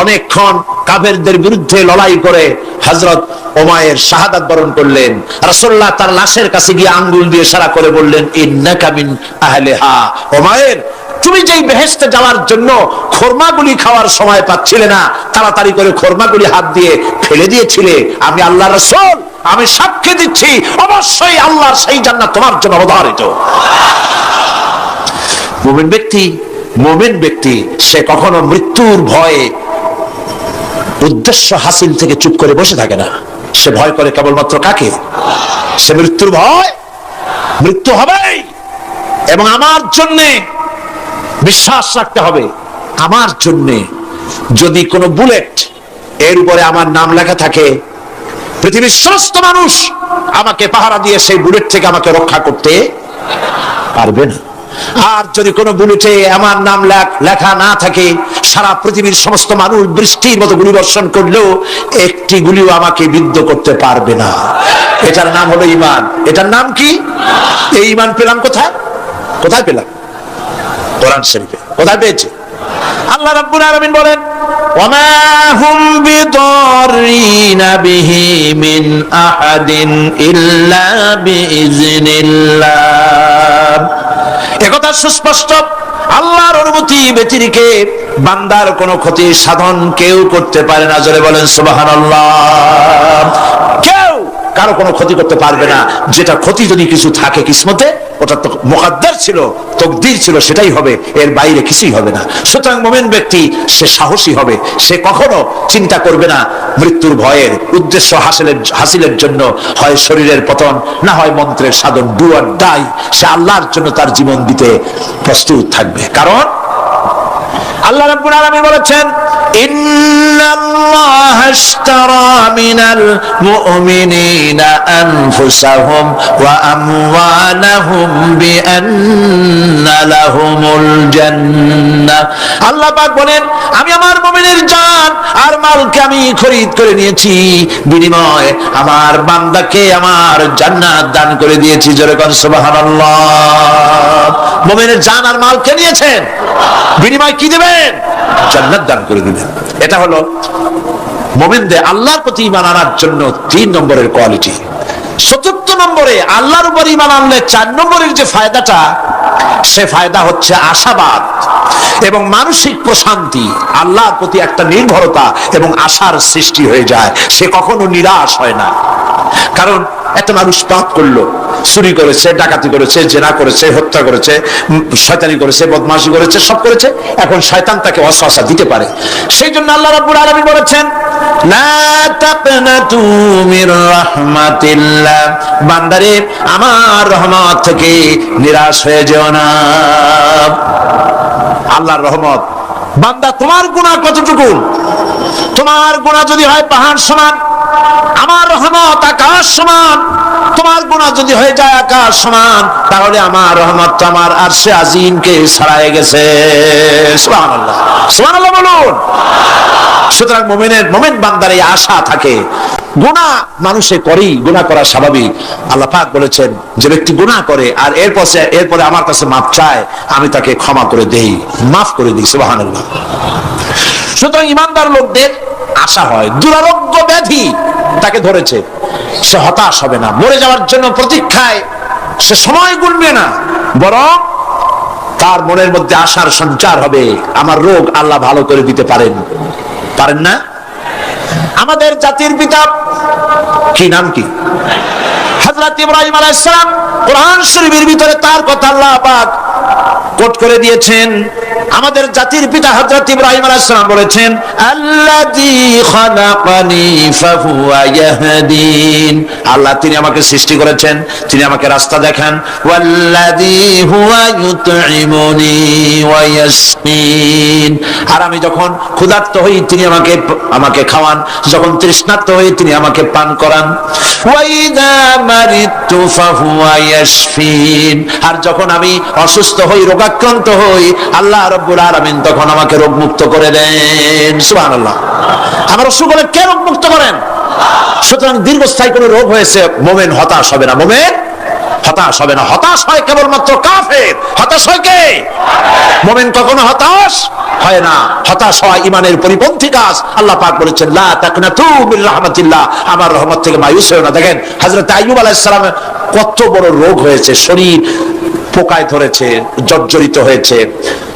অনেকক্ষণ কাফেরদের বিরুদ্ধে লড়াই করে হযরত উমাইর শাহাদাত বরণ করলেন। রাসূলুল্লাহ তার লাশের কাছে গিয়ে আঙ্গুল দিয়ে ইশারা করে বললেন, ইন্নাকা মিন আহলিহা, উমাইর তুমি যেই বেহেশতে যাওয়ার জন্য খরমাগুলি খাওয়ার সময় পাচ্ছিলে না, তাড়াতাড়ি করে খরমাগুলি হাত দিয়ে ফেলে দিয়েছিলে, আমি আল্লাহর রাসূল আমি সাক্ষী দিচ্ছি অবশ্যই আল্লাহর সেই জান্নাত তোমার জন্য অবধারিত। মুমিন ব্যক্তি সে কখনো মৃত্যুর ভয়ে উদ্দেশ্য হাসিল থেকে চুপ করে বসে থাকে না। সে ভয় করে কেবলমাত্র কাকে? সে মৃত্যুর ভয়, মৃত্যু হবেই এবং আমার জন্য বিশ্বাস রাখতে হবে। আমার জন্য যদি কোনো বুলেট এর উপরে আমার নাম লেখা থাকে, পৃথিবীর সমস্ত মানুষ আমাকে পাহারা দিয়ে সেই বুলেট থেকে আমাকে রক্ষা করতে পারবে না। আর যদি কোনো বুলেটে আমার নাম লেখা না থাকে, সারা পৃথিবীর সমস্ত মানুষ বৃষ্টির মতো গুলি বর্ষণ করলেও একটি গুলিও আমাকে বিদ্ধ করতে পারবে না। এটার নাম হলো ঈমান। এটার নাম কি? এই ঈমান পেলাম কোথায়? কোথায় পেলাম? কোরআন শরীফে। কোথায় পেয়েছে? আল্লাহ রাব্বুল আলামিন বলেন, ওয়ামা হুম বিদাররিনা বিহি মিন আহাদিন ইল্লা বিইজনিল্লাহ। একথা সুস্পষ্ট, আল্লাহর অনুমতি ব্যতিরেকে বান্দার কোনো ক্ষতি সাধন কেউ করতে পারে না। জোরে বলেন সুবহানাল্লাহ। কেউ কারো কোনো ক্ষতি করতে পারবে না। যেটা ক্ষতি যদি কিছু থাকে কিসমতে, ওটা তো মুকদ্দার ছিল, তকদির ছিল, সেটাই হবে, এর বাইরে কিছুই হবে না। সুতরাং মুমিন ব্যক্তি সে সাহসী হবে, সে কখনো চিন্তা করবে না মৃত্যুর ভয়ের। উদ্দেশ্য হাসিলের জন্য হয় শরীরের পতন, না হয় মন্ত্রের সাধন, ডু অর ডাই, সে আল্লাহর জন্য তার জীবন দিতে প্রস্তুত থাকবে। কারণ আল্লাহ রাব্বুল আলামিন বলেছেন, ইন্নাল্লাহা আশতারা মিনাল মুমিনিনা আনফুসাহুম ওয়া আমওয়ালাহুম বিআন্না লাহুমুল জান্নাহ। আল্লাহ পাক বলেন, আমি আমার মুমিনের জান আর মালকে আমি খরিদ করে নিয়েছি, বিনিময়ে আমার বান্দাকে আমার জান্নাত দান করে দিয়েছি। জোরে কোন সুবহানাল্লাহ। মুমিনের জান আর মালকে নিয়েছেন, বিনিময় কি দেবেন? জান্নাত দান করে দিবেন। এটা হলো মুমিনদের আল্লাহর প্রতি ঈমান আনার জন্য 3 নম্বরের কোয়ালিটি। 4 নম্বর নম্বরে আল্লাহর উপর ঈমান আনলে 4 নম্বরের যে ফায়দাটা, সে ফায়দা হচ্ছে আশাবাদ এবং মানসিক প্রশান্তি। আল্লাহর প্রতি একটা নির্ভরতা এবং আশার সৃষ্টি হয়ে যায়, সে কখনো নিরাশ হয় না। কারণ একটা মানুষ পাপ করলো, চুরি করেছে, ডাকাতি করেছে, জেনা করেছে, হত্যা করেছে, শয়তানি করেছে, বদমাশি করেছে, সব করেছে, এখন শয়তান তাকে ওয়াসওয়াসা দিতে পারে। সেই জন্য আল্লাহ রাব্বুল আলামিন বলেছেন, লা তাকনাতু মির রাহমাতিল্লাহ, বান্দারে আমার রহমত থেকে নিরাশ হয়ে যেও না। আল্লাহর রহমত, বান্দা তোমার গুনাহ কতটুকু? তোমার গুনাহ যদি হয় পাহাড় সমান, আমার রহমত আকাশ সমান। তোমার গুনাহ যদি হয়ে যায় আকাশ সমান, তাহলে আমার রহমত আমার আরশে আজিমকে ছাড়াই গেছে। সুবহানাল্লাহ, সুবহানাল্লাহ বলুন। সুতরাং মুমিন বান্দার এই আশা থাকে। গুনাহ মানুষে করেই, গুনাহ করা স্বাভাবিক। আল্লাহ পাক বলেছেন, যে ব্যক্তি গুনাহ করে আর এরপরে আমার কাছে মাফ চায়, আমি তাকে ক্ষমা করে দেই, মাফ করে দিই। সুবহানাল্লাহ। সুতরাং ইমানদার লোকদের আশা হয়, দুরারোগ্য ব্যাধি তাকে ধরেছে, সে হতাশ হবে না, মরে যাওয়ার জন্য প্রতীক্ষায় সে সময় গুনবে না, বরং তার মনের মধ্যে আশার সঞ্চার হবে, আমার রোগ আল্লাহ ভালো করে দিতে পারেন না? আমাদের জাতির পিতা কি নাম কি? হযরত ইব্রাহিম আলাইহিস সালাম। কোরআন শরীফের ভিতরে তার কথা আল্লাহ পাক কোট করে দিয়েছেন। আমাদের জাতির পিতা হযরত ইব্রাহিম আলাইহিস সালাম বলেছেন, আল্লাযী খালাকানি ফাহুয়া ইয়াহদিন, আল্লাহ তিনি আমাকে সৃষ্টি করেছেন, তিনি আমাকে রাস্তা দেখান। ওয়াল্লাযী হুয়া ইউতঈমুনি ওয়া ইয়াসকিন, আর আমি যখন ক্ষুধার্ত হই তিনি আমাকে খাওয়ান, যখন তৃষ্ণার্ত হই তিনি আমাকে পান করান। ওয়া ইযা মারিতু ফাহুয়া ইয়াশফিন, আর যখন আমি অসুস্থ হই, রোগাক্রান্ত হই, আল্লাহ রাব্বুল আলামিন তখন আমাকে রোগ মুক্ত করে দেন। সুবহানাল্লাহ। আমার অসুখ হলে কে রোগ মুক্ত করেন? সুতরাং দীর্ঘস্থায়ী কোনো রোগ হয়েছে, মুমিন হতাশ হবে না, মুমিন হতাশ হবে না। হতাশ হয় কেবলমাত্র কাফের। হতাশ হয় কে? মুমিন কখনো হতাশ হয় না। হতাশ হয় ইমানের পরিপন্থী কাজ। আল্লাহ পাক বলেছেন, লা তাকনাতু মির রাহমাতিল্লাহ, আমার রহমত থেকে মায়ুস হয়ো না। দেখেন হযরত আইয়ুব আলাইহিস সালামের কত বড় রোগ হয়েছে, শরীর পোকায় ধরেছে, জর্জরিত হয়েছে,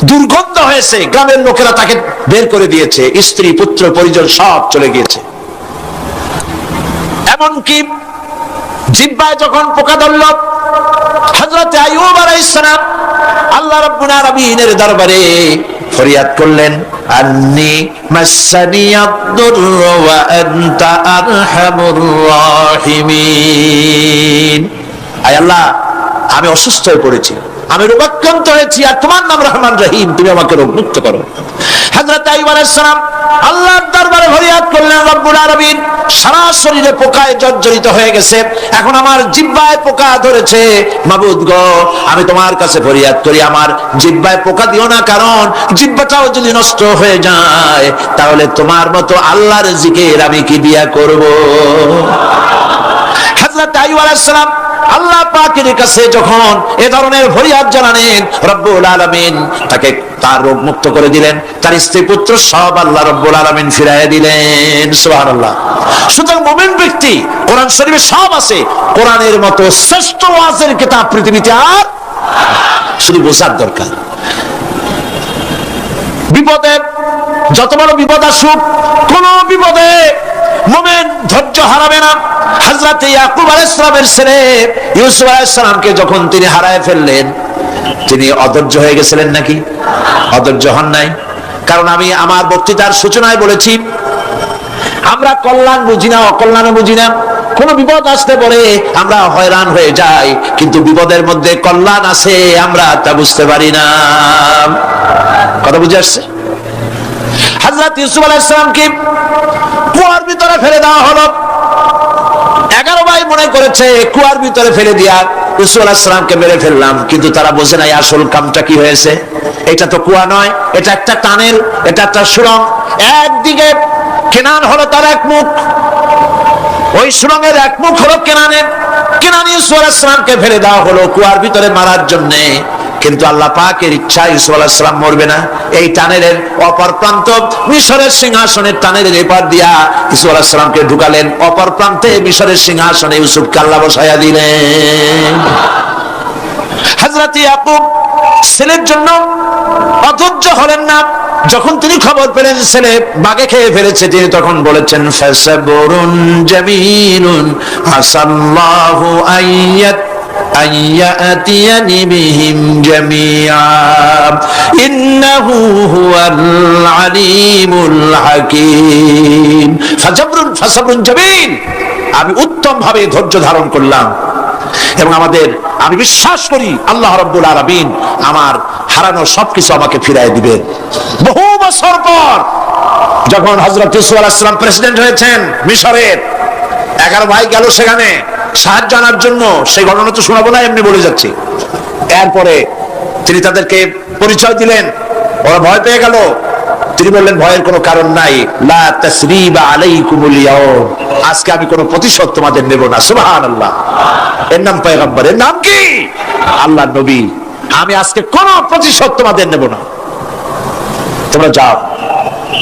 দুর্গন্ধ হয়েছে, গ্রামের লোকেরা তাকে বের করে দিয়েছে, স্ত্রী পুত্র পরিজন সব চলে গিয়েছে। এমনকি জিহ্বায় যখন পোকা ধরল, হযরত আইয়ুব আলাইহিস সালাম আল্লাহ রাব্বুল আলামিনের দরবারে ফরিয়াদ করলেন, আন্নী মাসসানিয়াদ-দুররু ওয়া আনতা আরহামুর রাহিমিন, আয় আল্লাহ আমি অসুস্থ হয়ে পড়েছি, আমি রোগাক্রান্ত হয়েছি, আর তোমার নাম রহমান রহিম, তুমি আমাকে রোগ মুক্ত করো। হযরত আইয়ুব আলাইহিস সালাম আল্লাহর দরবারে ফরিয়াদ করলেন, রব্বুল আলামিন সারা শরীরে পোকায় জর্জরিত হয়ে গেছে, এখন আমার জিহ্বায় পোকা ধরেছে, মাবুদ গো আমি তোমার কাছে ফরিয়াদ করি, আমার জিহ্বায় পোকা দিও না, কারণ জিহ্বাটাও যদি নষ্ট হয়ে যায় তাহলে তোমার মতো আল্লাহর জিকির আমি কি দিয়া করব। হযরত আইয়ুব আলাইহিস সালাম আল্লাহ পাকের কাছে যখন এ ধরনের ফরিয়াদ জানালেন, রব্বুল আলামিন তাকে তার রোগ মুক্ত করে দিলেন, তার স্ত্রী পুত্র সব আল্লাহ রব্বুল আলামিন ফিরাইয়া দিলেন। সুবহানাল্লাহ। সুতরাং মুমিন ব্যক্তি, কোরআন শরীফে সব আছে, কোরআনের মতো শ্রেষ্ঠ ওয়াজের কিতাব পৃথিবীতে আর শুধু বোঝার দরকার। বিপদে যত বড় বিপদ আসুক, কোন বিপদে মুমিন ধৈর্য হারাবে না। হযরত ইয়াকুব আলাইহিস সালামের ছেলে ইউসুফ আলাইহিস সালামকে যখন তিনি হারায় ফেললেন, তিনি অধৈর্য হয়ে গেছিলেন নাকি? অধৈর্য হন নাই। কারণ আমি আমার বক্তৃতার সূচনায় বলেছি, আমরা কল্যাণ বুঝি না, অকল্যাণ বুঝি না। কোন বিপদ আসতে পরে আমরা হয়রান হয়ে যাই, কিন্তু বিপদের মধ্যে কল্যাণ আছে আমরা তা বুঝতে পারি না। কথা বুঝে আসছে? হযরত ইউসুফ আলাইহিস সালামকে কুয়ার ভিতরে ফেলে দেওয়া হলো। 11 ভাই মনে করেছে কুয়ার ভিতরে ফেলে দিয়া ইউসুফ আলাইহিস সালামকে মেরে ফেললাম, কিন্তু তারা বোঝে নাই আসল কামটা কি হয়েছে। এটা তো কুয়া নয়, এটা একটা টানেল, এটা একটা সুড়ঙ্গ। একদিকে কেনান হলো তার এক মুখ, ওই সুড়ঙ্গের এক মুখ হলো কেনানের। কেনান ইউসুফ আলাইহিস সালামকে ফেলে দেওয়া হলো কুয়ার ভিতরে মারার জন্য। কিন্তু আল্লাহ পাকের ইচ্ছা ইউসুফ আলাইহিস সালাম মরবে না। এই টানেলের অপর প্রান্ত মিশরের সিংহাসনের টানেলের এপার দিয়া ইউসুফ আলাইহিস সালামকে ঢুকালেন, অপর প্রান্তে মিশরের সিংহাসনে ইউসুফকে আল্লাহ বসায়া দিলেন। হযরত ইয়াকুব ছেলের জন্য অধৈর্য হলেন না। যখন তিনি খবর পেলেন ছেলে বাঘে খেয়ে ফেলেছে, তিনি তখন বলেছেন ফাসাবরুন জামিলুন আসাল্লাহু আইয়াতিয়ানি বিহিম জামিআ ইন্নাহু হুয়াল আলিমুল হাকীম। ফাসাবরুন জামিল, আমি উত্তম ভাবে ধৈর্য ধারণ করলাম এবং আমি বিশ্বাস করি আল্লাহ রাব্বুল আলামিন আমার হারানো সবকিছু আমাকে ফিরিয়ে দিবেন। বহু বছর পর যখন হযরত ইউসুফ আলাইহিস সালাম প্রেসিডেন্ট হয়েছেন মিশরের, 11 ভাই গেল সেখানে সাহায্য আনার জন্য। সেই ঘটনা তো শোনাবো না, এমনি বলে যাচ্ছি। এরপরে তিনি তাদেরকে পরিচয় দিলেন, ওরা ভয় পেয়ে গেল। তিনি বললেন ভয়ের কোনো কারণ নাই, লা তাসরিবা আলাইকুমুল ইয়াউম, আজকে আমি কোনো প্রতিশোধ তোমাদের নেব না। সুবহানাল্লাহ। এর নাম পয়গম্বর, এর নাম কি? আল্লাহর নবী। আমি আজকে কোনো প্রতিশোধ তোমাদের নেব না, তোমরা যাও।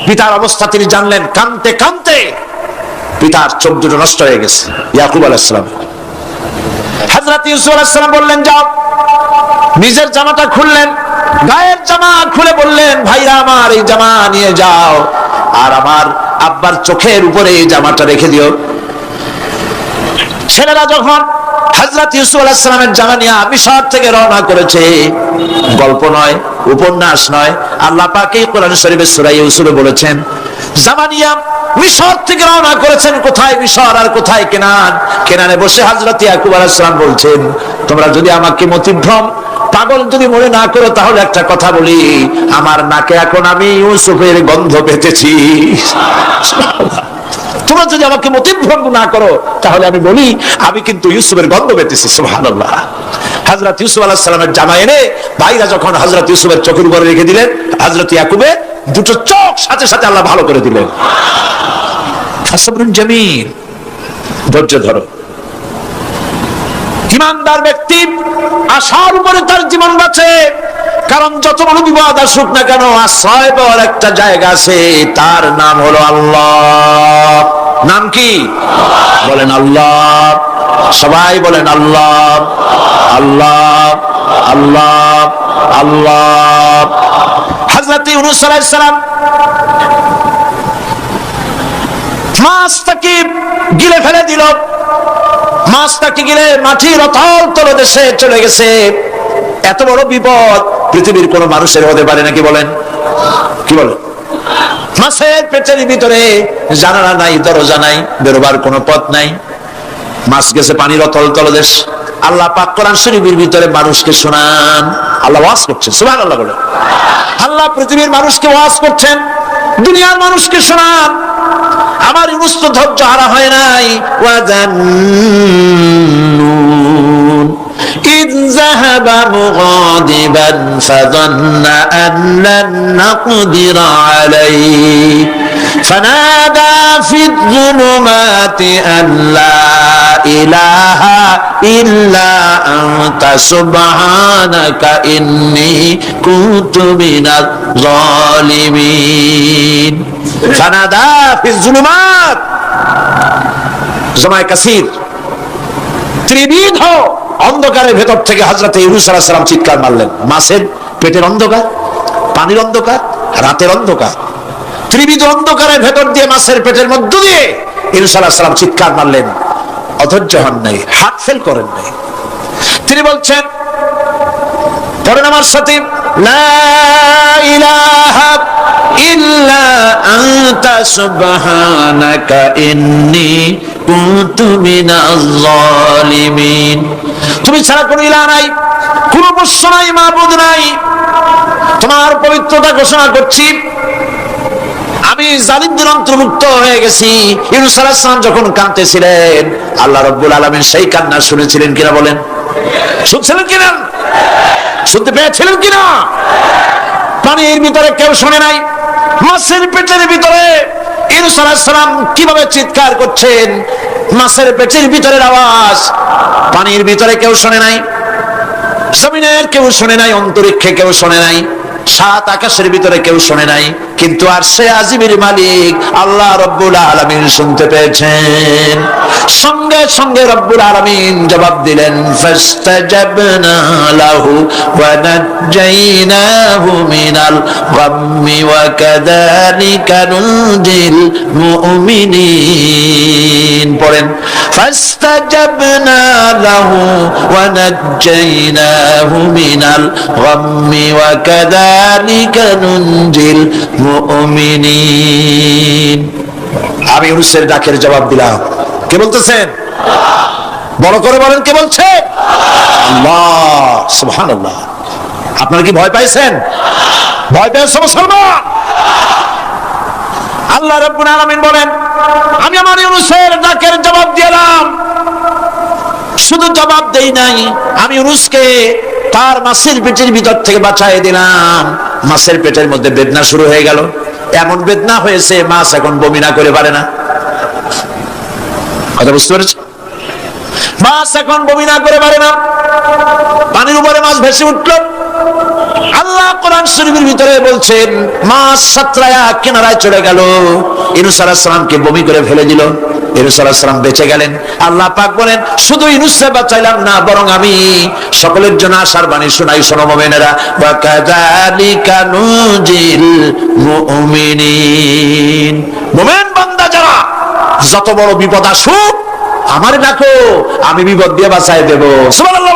পিতার অবস্থা তিনি জানলেন, কাঁদতে কাঁদতে পিতার চোখ দুটো নষ্ট হয়ে গেছে। ইয়াকুব আলাইহিস সালাম, হযরত ইউসুফ আলাইহিস সালাম বললেন যাও। নিজের জামাটা খুললেন, গায়ের জামা খুলে বললেন ভাইরা আমার এই জামা নিয়ে যাও, আর আমার আব্বার চোখের উপরে এই জামাটা রেখে দিও। ছেলেরা যখন হযরত ইউসুফ আলাইহিস সালামের জামা নিয়ে মিশর থেকে রওনা করেছে, গল্প নয়, উপন্যাস নয়, আল্লাহ পাক এই কোরআন শরীফের সূরা ইউসুফে বলেছেন জামা নিয়ে মিশর থেকে রওনা করেছেন। কোথায় মিশর আর কোথায় কেনান? কেনানে বসে হযরত ইয়াকুব আলাইহিস সালাম বলছেন তোমরা যদি আমাকে মতিভ্রম পাগল যদি মনে না করো তাহলে একটা কথা বলি, আমার নাকে এখন আমি ইউসুফের গন্ধ পেতেছি। তোমরা যদি আমাকে মতিভ্রম না করো তাহলে আমি বলি আমি কিন্তু ইউসুফের গন্ধ পেতেছি। সুবহানাল্লাহ। হযরত ইউসুফ আলাইহিস সালামের জামা এনে ভাইরা যখন হযরত ইউসুফের চোখের উপরে রেখে দিলেন, হযরত ইয়াকুবে দুটো চোখ সাথে সাথে আল্লাহ ভালো করে দিলেন। ফাসাবরুন জামিল, ধৈর্য ধরো। ইমানদার ব্যক্তি আশার উপরে তার জীবন বাঁচে, কারণ যত বড় বিপদ আসুক না কেন আশ্রয় পাওয়ার একটা জায়গা আছে, তার নাম হলো আল্লাহ। নাম কি? বলেন আল্লাহ। সবাই বলেন আল্লাহ আল্লাহ আল্লাহ আল্লাহ। হযরত ইউনূস আলাইহিস সালাম মাছটাকে গিলে ফেলে দিল, মাছটাকে গিলে মাটির অতল তলদেশে চলে গেছে। এত বড় বিপদ পৃথিবীর কোন মানুষের হতে পারে নাকি? বলেন কি বলেন? মাছের পেটের ভিতরে জানালা নাই, দরজা নাই, বেরোবার কোনো পথ নাই, মাছ গেছে পানির অতল তলদেশ। আল্লাহ পাক কোরআন শরীফের ভিতরে মানুষকে শোনান, আল্লাহ ওয়াজ করছেন। সুবহানাল্লাহ বলেন। আল্লাহ পৃথিবীর মানুষকে ওয়াজ করছেন, দুনিয়ার মানুষকে শোনান। আমার ইউনূস তো ধৈর্য হারা হয় নাই। ওয়াজান্নুন إذ ذهب مغاضبا فظن أن لن نقدر عليه فنادى في الظلمات أن لا إله إلا أنت سبحانك إني كنت من الظالمين فنادى في الظلمات জমায়ে কাসীর ত্রিবিধ অন্ধকারের ভেতর থেকে হযরত ইউনূস আলাইহিস সালাম চিৎকার মারলেন। মাছের পেটের অন্ধকার, পানির অন্ধকার, রাতের অন্ধকার, ত্রিবিধ অন্ধকারের ভেতর দিয়ে মাছের পেটের মধ্য দিয়ে ইউনূস আলাইহিস সালাম চিৎকার মারলেন। অধৈর্য হন নাই, হাত ফেল করেন নাই। তিনি বলছেন, পড়েন আমার সাথে, লা ইলাহা ইল্লা আনতা সুবহানাকা ইন্নী কুনতু মিনাজ জালিমিন। তুমি ছাড়া কোনো ইলাহ নাই, কোনো বস্য নাই, মাবুদ নাই, তোমার পবিত্রতা ঘোষণা করছি, আমি জালিমদের অন্তর্ভুক্ত হয়ে গেছি। ইউনূস আলাইহিস সালাম যখন কাঁদতেছিলেন আল্লাহ রাব্বুল আলামিন সেই কান্না শুনেছিলেন কিনা? বলেন শুনছিলেন কিনা? শুনতে পেয়েছিলেন কিনা? পানির ভিতরে কেউ শুনে নাই, মাছের পেটের ভিতরে ইউনূস আলাইহিস সালাম কিভাবে চিৎকার করছেন, মাছের পেটের ভিতরের আওয়াজ পানির ভিতরে কেউ শুনে নাই। জমিনের কেউ শোনে নাই, অন্তরিক্ষে কেউ শোনে নাই, সাত আকাশের ভিতরে কেউ শোনে নাই, কিন্তু আরশে আজিমের মালিক আল্লাহ রব্বুল আলামিন শুনতে পেয়েছেন। সঙ্গে সঙ্গে রব্বুল আলামিন জবাব দিলেন, ফাস্তাজাবনা লাহু ওয়া নাজ্জাইনাহু মিনাল গাম্মি ওয়া কাযালিকা নুনজিল মুমিনিন। পড়েন, ফাস্তাজাবনা লাহু ওয়া নাজ্জাইনাহু মিনাল গাম্মি ওয়া কাযালিকা নুনজিল মুমিনিন। আমি ইউনূসের ডাকের জবাব দিলাম। কে বলতেছেন? বড় করে বলেন, কে বলছে? আল্লাহ। সুবহানাল্লাহ। আপনারা কি ভয় পাইছেন? ভয় পেয়েছে মুসলমান? আল্লাহ রাব্বুল আলামিন বলেন, আমি আমার ইউনূসের ডাকের জবাব দিলাম। শুধু জবাব দেই নাই, আমি ইউনূসকে তার মাছের পেটের ভিতর থেকে বাঁচাই দিলাম। মাছের পেটের মধ্যে বেদনা শুরু হয়ে গেল। এমন বেদনা হয়েছে মাছ এখন বমি না করে পারে না। কথা বুঝতে পেরেছ? মাছ এখন বমি না করে পারে না। পানির উপরে মাছ ভেসে উঠল। আল্লাহ কোরআন শরীফের ভিতরে বলছেন, মাছ সাতরায়া কিনারায় চলে গেল, ইউনূস আলাইহিস সালামকে বমি করে ফেলে দিল। ইউনূস আলাইহিস সালাম বেঁচে গেলেন। আল্লাহ পাক বলেন, শুধু ইউনূসকে বাঁচাইলাম না, বরং আমি সকলের জন্য আশার বাণী শোনাই, শোনো মুমিনেরা, ওয়া কাযালিকা নুনজিল মুমিনিন। মুমিন বান্দা যারা, যত বড় বিপদ আসুক আমারে ডাকো, আমি বিপদ দিয়ে বাঁচাই দেব। সুবহানাল্লাহ।